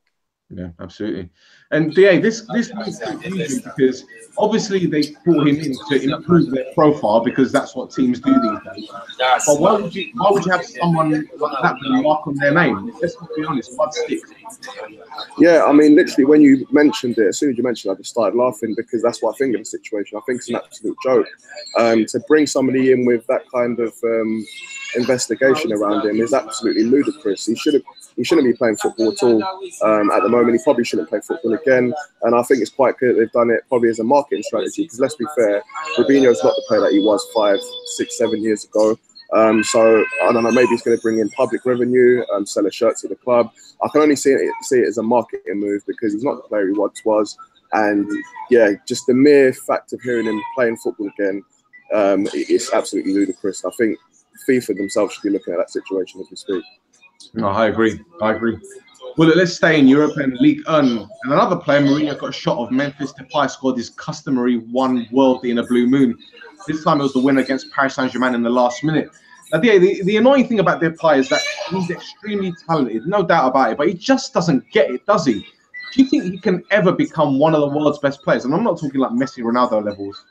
Yeah, absolutely. And DA, this makes confusing because obviously they brought him in to improve their profile because that's what teams do these days. But why would you have someone like that with a mark on their name? Let's be honest, blood sticks. Yeah, I mean, literally, when you mentioned it, as soon as you mentioned it, I just started laughing because that's what I think of the situation. I think it's an absolute joke. To bring somebody in with that kind of investigation around him is absolutely ludicrous. He shouldn't be playing football at all at the moment. He probably shouldn't play football again. And I think it's quite clear that they've done it probably as a marketing strategy. Because let's be fair, Robinho's not the player that he was 5, 6, 7 years ago. So I don't know. Maybe he's going to bring in public revenue, sell a shirt to the club. I can only see it as a marketing move because he's not the player he once was. And yeah, just the mere fact of hearing him playing football again, it's absolutely ludicrous. I think FIFA themselves should be looking at that situation as we speak. No, I agree. Well, let's stay in Europe and League 1. And another player, Mourinho, got a shot of Memphis Depay, scored his customary one worldie in a blue moon. This time it was the win against Paris Saint-Germain in the last minute. Now, the annoying thing about Depay is that he's extremely talented, no doubt about it, but he just doesn't get it, does he? Do you think he can ever become one of the world's best players? And I'm not talking like Messi, Ronaldo levels.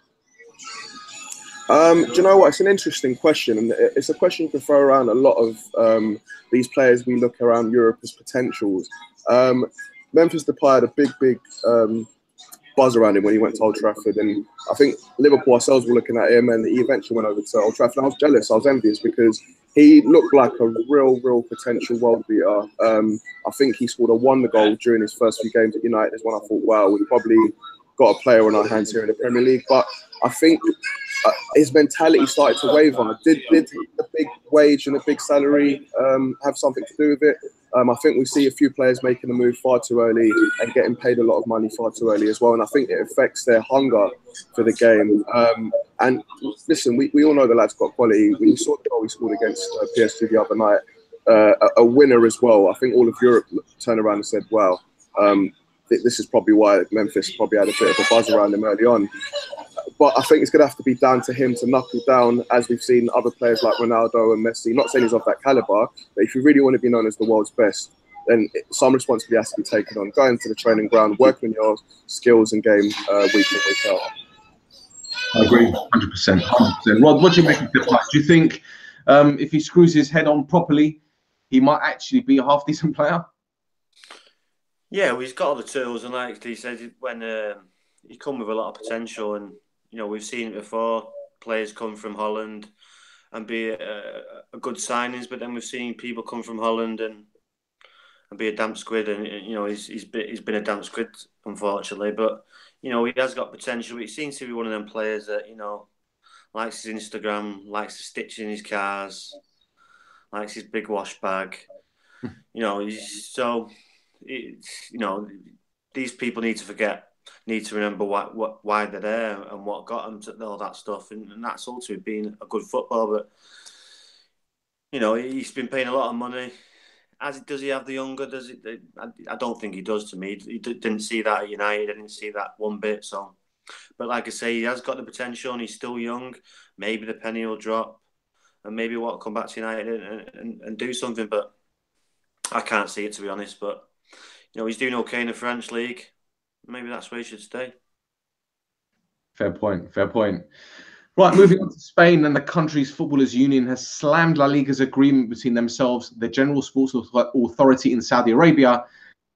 Do you know what? It's an interesting question, and it's a question you can throw around a lot of these players we look around Europe as potentials. Memphis Depay had a big buzz around him when he went to Old Trafford, and I think Liverpool ourselves were looking at him, and he eventually went over to Old Trafford. And I was jealous, I was envious because he looked like a real potential world beater. I think he scored a wonder goal during his first few games at United. Is when I thought, wow, we probably got a player on our hands here in the Premier League. But I think his mentality started to waver. Did the big wage and the big salary have something to do with it? I think we see a few players making a move far too early and getting paid a lot of money far too early as well. And I think it affects their hunger for the game. And listen, we all know the lad's got quality. When you saw the goal he scored against PSG the other night, a winner as well. I think all of Europe turned around and said, wow, this is probably why Memphis probably had a bit of a buzz around him early on. But I think it's going to have to be down to him to knuckle down, as we've seen other players like Ronaldo and Messi. Not saying he's of that caliber, but if you really want to be known as the world's best, then some responsibility has to be taken on. Going to the training ground, working on your skills and game week in, week out. I agree, 100%. Rod, what do you make of Depay? Do you think if he screws his head on properly, he might actually be a half-decent player? Yeah, well, he's got all the tools, and like he said, when he come with a lot of potential, and you know, we've seen it before. Players come from Holland and be a good signings, but then we've seen people come from Holland and be a damp squid, and you know, he's been a damp squid, unfortunately. But you know, he has got potential. He seems to be one of them players that, you know, likes his Instagram, likes to stitch in his cars, likes his big wash bag. You know, you know, these people need to remember why they're there and what got them to all that stuff, and that's ultimately being a good footballer. But you know, he's been paying a lot of money. Does he have the younger? Does it? I don't think he does. To me, he didn't see that at United. I didn't see that one bit. So, but like I say, he has got the potential, and he's still young. Maybe the penny will drop, and maybe what come back to United and do something. But I can't see it, to be honest. But you know, he's doing okay in the French league. Maybe that's where he should stay. Fair point. Right, moving on to Spain, and the country's footballers' union has slammed La Liga's agreement between themselves, the General Sports Authority in Saudi Arabia,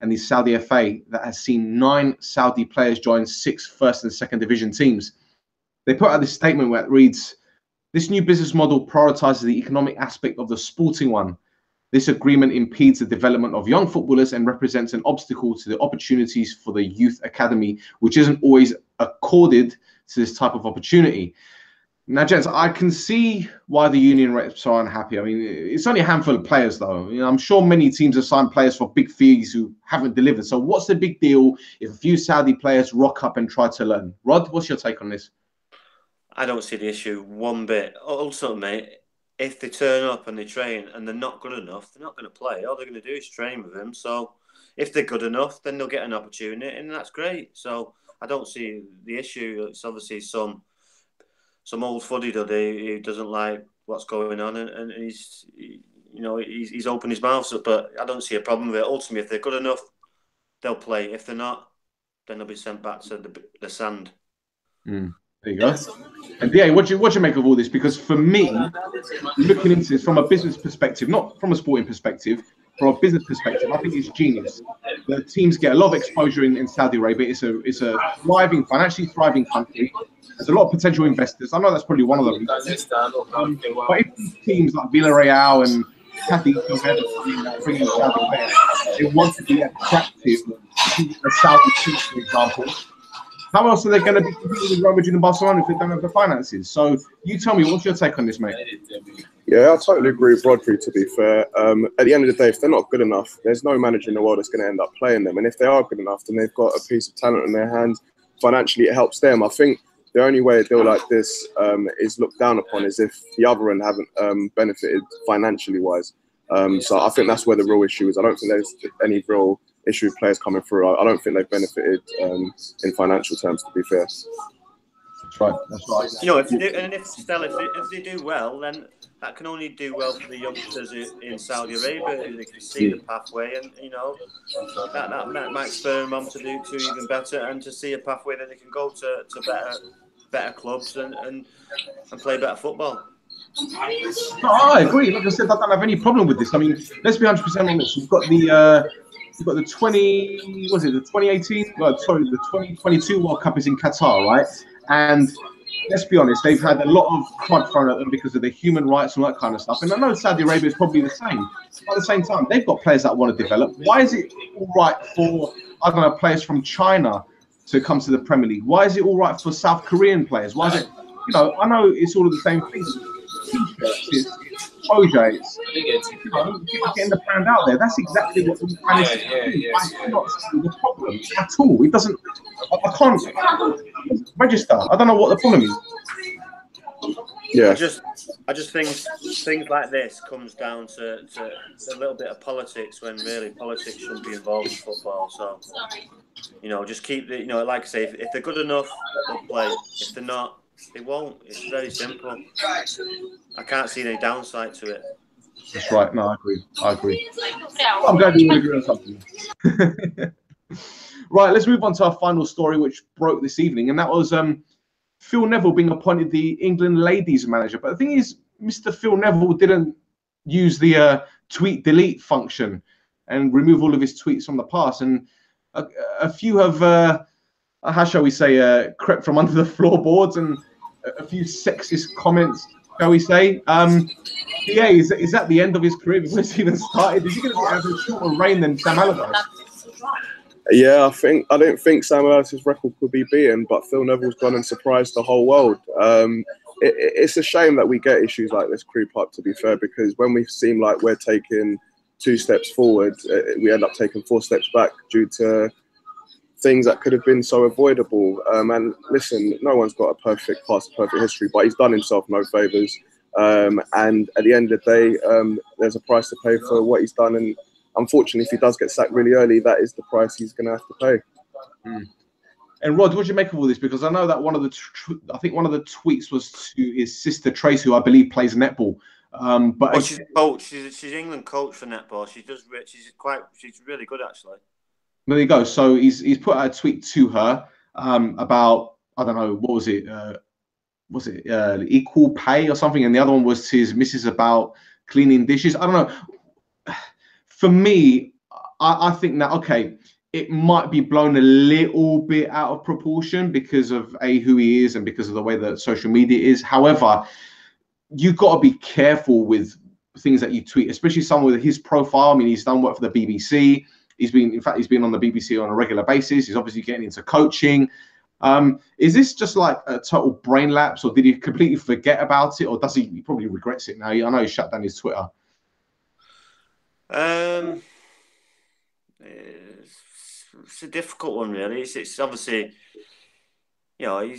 and the Saudi FA that has seen 9 Saudi players join 6 first and second division teams. They put out this statement where it reads, "This new business model prioritizes the economic aspect of the sporting one. This agreement impedes the development of young footballers and represents an obstacle to the opportunities for the youth academy, which isn't always accorded to this type of opportunity." Now, gents, I can see why the union reps are unhappy. I mean, it's only a handful of players, though. You know, I'm sure many teams have signed players for big fees who haven't delivered. So what's the big deal if a few Saudi players rock up and try to learn? Rod, what's your take on this? I don't see the issue one bit. Ultimately, if they turn up and they train and they're not good enough, they're not going to play. All they're going to do is train with them. So if they're good enough, then they'll get an opportunity, and that's great. So I don't see the issue. It's obviously some old fuddy-duddy who doesn't like what's going on, and he's opened his mouth. But I don't see a problem with it. Ultimately, if they're good enough, they'll play. If they're not, then they'll be sent back to the sand. There you go. And yeah, what do you make of all this? Because for me, looking into this from a business perspective, not from a sporting perspective, from a business perspective, I think it's genius. The teams get a lot of exposure in Saudi Arabia. It's a thriving, financially thriving country. There's a lot of potential investors. I know that's probably one of them. But if these teams like Villarreal and Cathy bringing Saudi players, they want to be attractive to the Saudi teams, for example. How else are they going to be competing with Real Madrid and Barcelona if they don't have the finances? So you tell me, what's your take on this, mate? Yeah, I totally agree with Rodri, to be fair. At the end of the day, if they're not good enough, there's no manager in the world that's going to end up playing them. And if they are good enough, then they've got a piece of talent in their hands. Financially, it helps them. I think the only way a deal like this is looked down upon is if the other end haven't benefited financially wise. So I think that's where the real issue is. I don't think there's any real issue with players coming through. I don't think they've benefited in financial terms, to be fair. That's right. That's right. You know, if they do well, then that can only do well for the youngsters in Saudi Arabia. They can see the pathway, and you know that might spur them on to do even better, and to see a pathway that they can go to better clubs and play better football. No, I agree. Like I said, I don't have any problem with this. I mean, let's be 100% honest. We've got the 2018. Well, sorry, the 2022 World Cup is in Qatar, right? And let's be honest, they've had a lot of crud thrown at them because of the human rights and all that kind of stuff. And I know Saudi Arabia is probably the same. But at the same time, they've got players that want to develop. Why is it all right for, I don't know, players from China to come to the Premier League? Why is it all right for South Korean players? Why is it, you know, I know it's all of the same thing. T-shirts, it's exposure, it's, you know, getting the brand out there. That's exactly what we managed to do. I do not see the problem at all. It doesn't, I can't register. I don't know what the problem is. Yeah. I just think things like this comes down to a little bit of politics, when really politics shouldn't be involved in football. So, you know, just keep the, you know, like I say, if they're good enough, they'll play. If they're not, they won't. It's very simple. I can't see any downside to it. That's right. No, I agree. I'm glad you agree on something. Right, let's move on to our final story, which broke this evening, and that was Phil Neville being appointed the England ladies manager. But the thing is, Mr. Phil Neville didn't use the tweet delete function and remove all of his tweets from the past, and a few have, how shall we say, crept from under the floorboards, and a few sexist comments, shall we say. Yeah, is that the end of his career before it's even started? Is he going to have a shorter reign than Sam Allardyce? Yeah, I don't think Sam Allardyce's record could be beaten, but Phil Neville's gone and surprised the whole world. It's a shame that we get issues like this creep up, to be fair, because when we seem like we're taking 2 steps forward, we end up taking 4 steps back due to things that could have been so avoidable. And listen, no one's got a perfect past, perfect history, but he's done himself no favours. And at the end of the day, there's a price to pay for what he's done. And unfortunately, if he does get sacked really early, that is the price he's going to have to pay. And Rod, what do you make of all this? Because I know that one of the tweets was to his sister Trace, who I believe plays netball. But well, she's a coach. She's England coach for netball. She's really good, actually. There you go. So he's put out a tweet to her about, I don't know, what was it? Was it equal pay or something? And the other one was his missus about cleaning dishes. I don't know. For me, I think that, okay, it might be blown a little bit out of proportion because of who he is and because of the way that social media is. However, you've got to be careful with things that you tweet, especially someone with his profile. I mean, he's done work for the BBC. He's been on the BBC on a regular basis. He's obviously getting into coaching. Is this just like a total brain lapse, or did he completely forget about it, or does he probably regrets it now? I know he shut down his Twitter. It's a difficult one, really. It's obviously, you know, he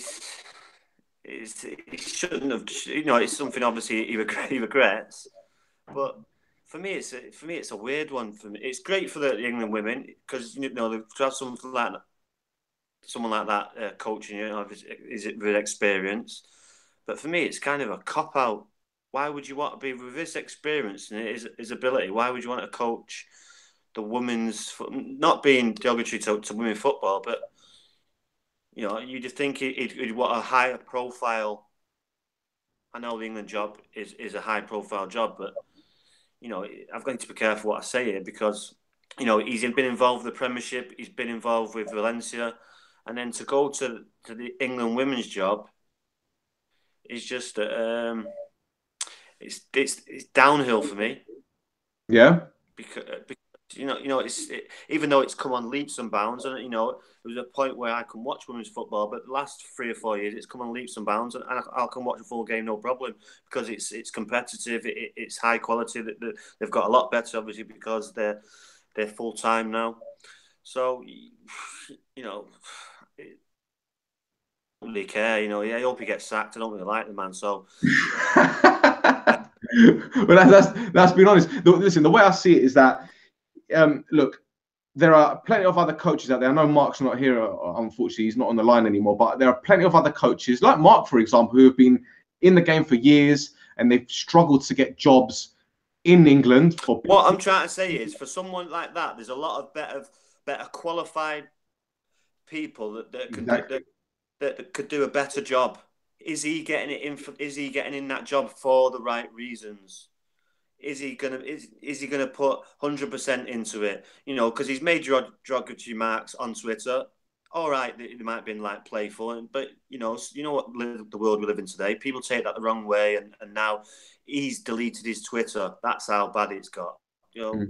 shouldn't have. You know, it's something obviously he regrets. But for me, it's a weird one. For me, it's great for the England women because, you know, to have someone like that coaching, you know, is it with experience? But for me, it's kind of a cop out. Why would you want to be with this experience and his ability? Why would you want to coach the women's, not being derogatory to women football, but, you know, you just think he'd want a higher profile. I know the England job is a high profile job, but, you know, I've got to be careful what I say here because, you know, he's been involved with the Premiership, he's been involved with Valencia, and then to go to the England women's job is just it's downhill for me. Yeah. Because even though it's come on leaps and bounds, and you know, there was a point where I can watch women's football, but the last 3 or 4 years, it's come on leaps and bounds, and I can watch a full game no problem because it's competitive, it's high quality. They've got a lot better, obviously, because they're full time now. So, you know, I don't really care. You know, I hope he gets sacked. I don't really like the man, so. But that's being honest. Listen, the way I see it is that, look, there are plenty of other coaches out there. I know Mark's not here, unfortunately, he's not on the line anymore. But there are plenty of other coaches, like Mark, for example, who have been in the game for years and they've struggled to get jobs in England. What I'm trying to say is, for someone like that, there's a lot of better qualified people that could do a better job. Is he getting it in? Is he getting in that job for the right reasons? Is he gonna put 100% into it? You know, because he's made derogatory remarks on Twitter. All right, they might have been like playful, but you know what the world we live in today. People take that the wrong way, and now he's deleted his Twitter. That's how bad it's got. You know,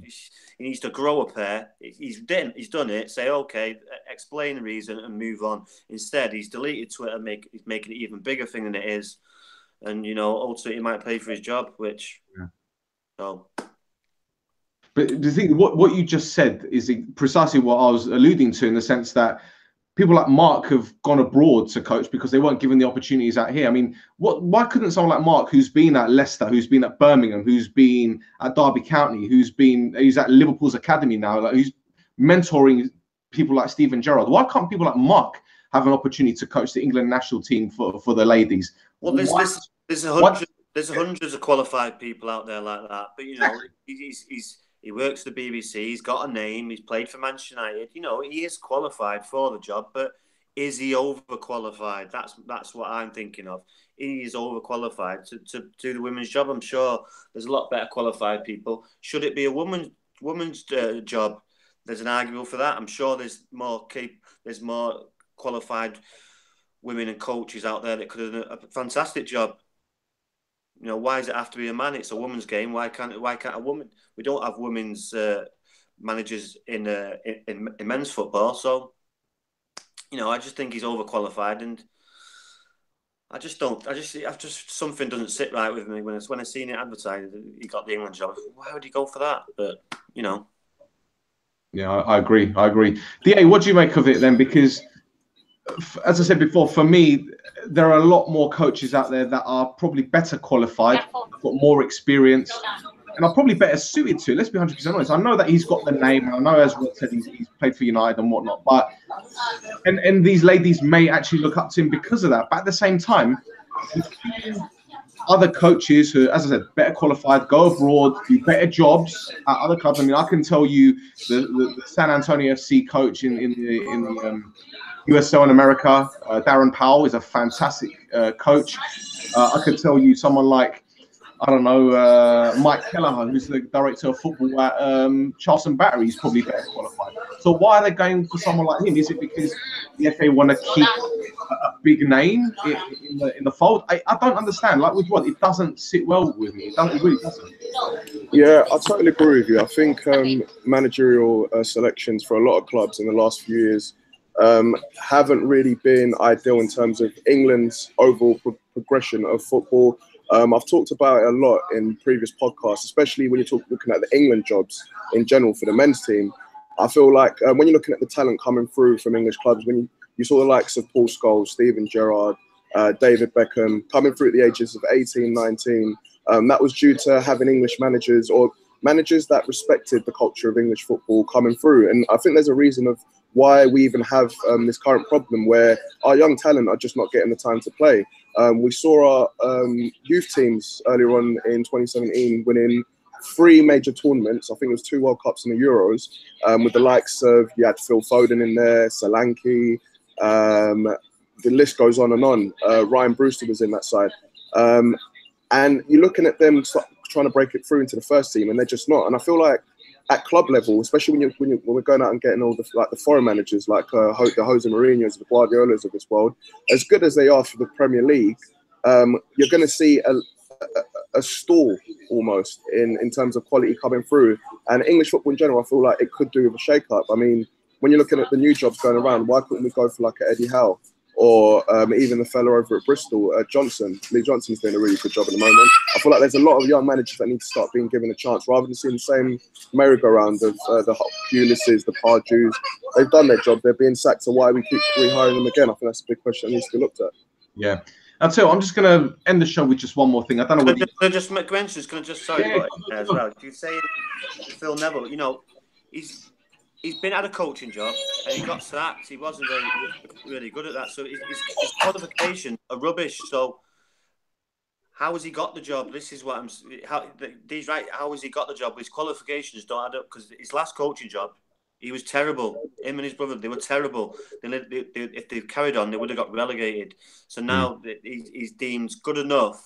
he needs to grow up there. He's done it. Say, okay, explain the reason and move on. Instead, he's deleted Twitter. He's making it an even bigger thing than it is. And, you know, ultimately, he might pay for his job, which... Yeah. So... But the thing, what you just said is precisely what I was alluding to, in the sense that people like Mark have gone abroad to coach because they weren't given the opportunities out here. I mean, why couldn't someone like Mark, who's been at Leicester, who's been at Birmingham, who's been at Derby County, who's at Liverpool's academy now, like who's mentoring people like Steven Gerrard, why can't people like Mark have an opportunity to coach the England national team for the ladies? Well, there's hundreds of qualified people out there like that, but you know, he works for the BBC. He's got a name. He's played for Manchester United. You know, he is qualified for the job, but is he overqualified? That's what I'm thinking of. He is overqualified to do the women's job. I'm sure there's a lot better qualified people. Should it be a woman's job? There's an argument for that. I'm sure there's more qualified women and coaches out there that could have done a fantastic job. You know, why does it have to be a man? It's a woman's game. Why can't a woman? We don't have women's managers in men's football. So, you know, I just think he's overqualified, and something doesn't sit right with me when I seen it advertised. He got the England job. Why would he go for that? But you know, yeah, I agree. DA, what do you make of it then? Because, as I said before, for me, there are a lot more coaches out there that are probably better qualified, got more experience, and are probably better suited to it. Let's be 100% honest. I know that he's got the name, and I know, as Rod said, he's played for United and whatnot. But and these ladies may actually look up to him because of that. But at the same time, other coaches who, as I said, better qualified, go abroad, do better jobs at other clubs. I mean, I can tell you the San Antonio FC coach in the USL in America, Darren Powell, is a fantastic coach. I could tell you someone like, I don't know, Mike Kelleher, who's the director of football at Charleston Battery, is probably better qualified. So why are they going for someone like him? Is it because the FA want to keep a big name in the fold? I don't understand. Like with Rod, it doesn't sit well with me. It really doesn't. Yeah, I totally agree with you. I think managerial selections for a lot of clubs in the last few years haven't really been ideal in terms of England's overall progression of football. I've talked about it a lot in previous podcasts, especially when you're looking at the England jobs in general for the men's team. I feel like when you're looking at the talent coming through from English clubs, when you saw the likes of Paul Scholes, Steven Gerrard, David Beckham coming through at the ages of 18, 19, that was due to having English managers or managers that respected the culture of English football coming through. And I think there's a reason of why we even have this current problem where our young talent are just not getting the time to play. We saw our youth teams earlier on in 2017 winning 3 major tournaments. I think it was 2 World Cups and the Euros, with the likes of, you had Phil Foden in there, Solanke, the list goes on and on. Ryan Brewster was in that side. And you're looking at them trying to break it through into the first team, and they're just not. And I feel like at club level, especially when we're going out and getting all the foreign managers like the Jose Mourinho's, the Guardiolas of this world, as good as they are for the Premier League, you're going to see a stall almost in terms of quality coming through. And English football in general, I feel like it could do with a shake-up. I mean, when you're looking at the new jobs going around, why couldn't we go for like an Eddie Howe? Or even the fella over at Bristol, Lee Johnson's doing a really good job at the moment. I feel like there's a lot of young managers that need to start being given a chance rather than seeing the same merry-go-round of the Pulises, the Pardew's. They've done their job. They're being sacked. So why we keep rehiring them again? I think that's a big question that needs to be looked at. Yeah. I'll tell you, I'm just going to end the show with just one more thing. I don't know what... Can I just mention, as well. You say Phil Neville, you know, he's been at a coaching job and he got sacked. He wasn't really good at that. So his qualifications are rubbish. So how has he got the job? This is what he's right. How has he got the job? His qualifications don't add up because his last coaching job, he was terrible. Him and his brother, they were terrible. If they'd carried on, they would have got relegated. So now he's deemed good enough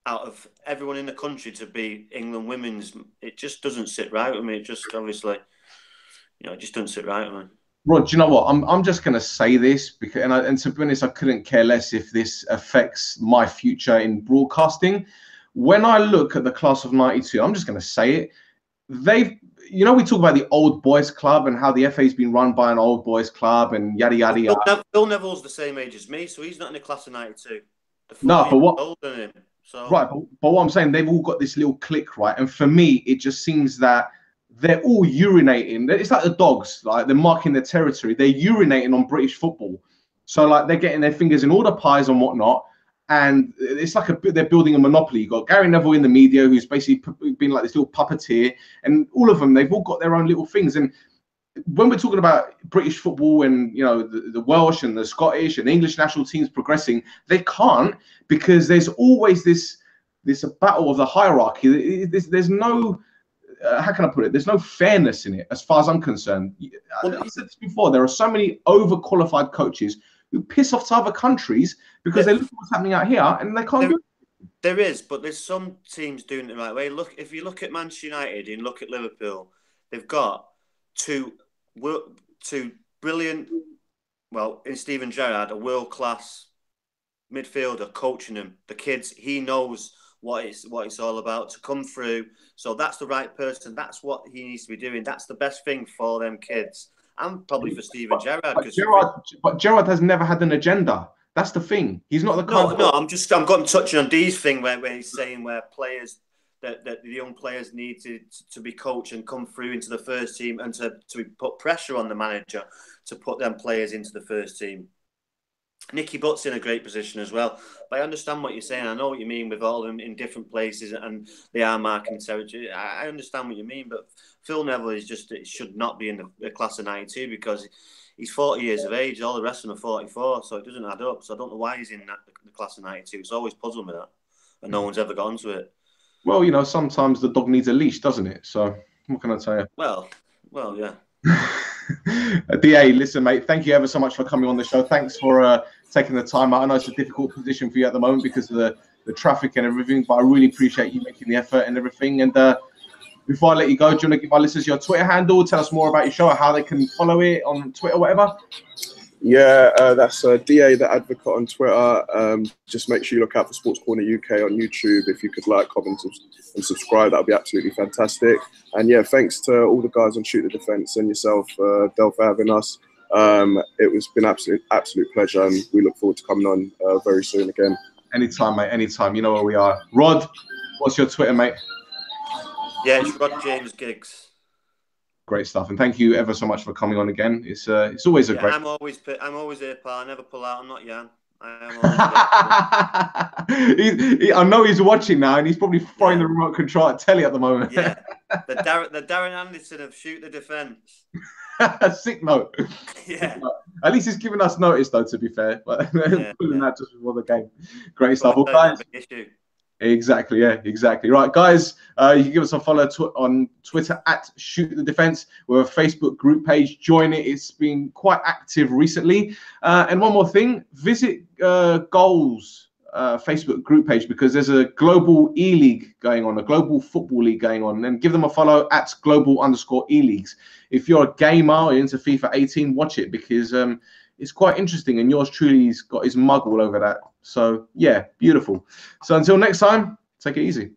out of everyone in the country to be England women's. It just doesn't sit right with me. It just obviously... it just doesn't sit right, man. Rod, do you know what? I'm just going to say this because, and to be honest, I couldn't care less if this affects my future in broadcasting. When I look at the class of '92, I'm just going to say it. We talk about the old boys club and how the FA's been run by an old boys club and yada yada yada. Phil Neville's the same age as me, so he's not in the class of '92. No, but what? Older than him, so. Right, but what I'm saying, they've all got this little clique, right? And for me, it just seems that they're all urinating. It's like the dogs, like they're marking their territory. They're urinating on British football. So like they're getting their fingers in all the pies and whatnot. And it's like they're building a monopoly. You've got Gary Neville in the media, who's basically been like this little puppeteer. And all of them, they've all got their own little things. And when we're talking about British football and, the Welsh and the Scottish and English national teams progressing, they can't because there's always this battle of the hierarchy. There's no... how can I put it? There's no fairness in it, as far as I'm concerned. I said this before. There are so many overqualified coaches who piss off to other countries because they look at what's happening out here and they can't do it. There is, but there's some teams doing it the right way. Look, if you look at Manchester United and look at Liverpool, they've got two brilliant, in Steven Gerrard, a world-class midfielder coaching them. The kids, he knows what it's all about to come through. So that's the right person. That's what he needs to be doing. That's the best thing for them kids. And probably for Steven Gerrard. But Gerrard has never had an agenda. That's the thing. He's not the kind I'm going touching on Dee's thing where he's saying where players that the young players need to be coached and come through into the first team and to put pressure on the manager to put them players into the first team. Nicky Butt's in a great position as well. But I understand what you're saying. I know what you mean with all of them in different places and they are marking territory. I understand what you mean. But Phil Neville should not be in the class of '92 because he's 40 years of age. All the rest of them are 44. So it doesn't add up. So I don't know why he's in the class of '92. It's always puzzled me that. And no one's ever got onto it. Well, sometimes the dog needs a leash, doesn't it? So what can I tell you? Well, yeah. DA, listen, mate, thank you ever so much for coming on the show. Thanks for taking the time out. I know it's a difficult position for you at the moment because of the traffic and everything, but I really appreciate you making the effort and everything. And before I let you go, do you want to give my listeners your Twitter handle? Tell us more about your show, how they can follow it on Twitter, whatever. Yeah, that's DA the Advocate on Twitter. Just make sure you look out for Sports Corner UK on YouTube. If you could like, comment, and subscribe, that would be absolutely fantastic. And yeah, thanks to all the guys on Shoot the Defence and yourself, Del, for having us. It's been absolute pleasure, and we look forward to coming on very soon again. Anytime, mate. Anytime. You know where we are. Rod, what's your Twitter, mate? Yeah, it's Rod James Giggs. Great stuff, and thank you ever so much for coming on again. It's always a great. I'm always here, pal. I never pull out. I'm not Jan. I know he's watching now, and he's probably throwing the remote control at telly at the moment. Yeah, the Darren Anderson of Shoot the Defence. Sick note. Yeah. At least he's giving us notice, though. To be fair, but pulling that just before the game. Great stuff, well, guys. Exactly, yeah, exactly. Right, guys, you can give us a follow on Twitter at Shoot the Defence. We have a Facebook group page. Join it. It's been quite active recently. And one more thing, visit Goals Facebook group page, because there's a global e-league going on, a global football league going on, and give them a follow at global_e-leagues. If you're a gamer or into FIFA 18, watch it, because it's quite interesting, and yours truly's got his mug all over that. So yeah, beautiful. So until next time, take it easy.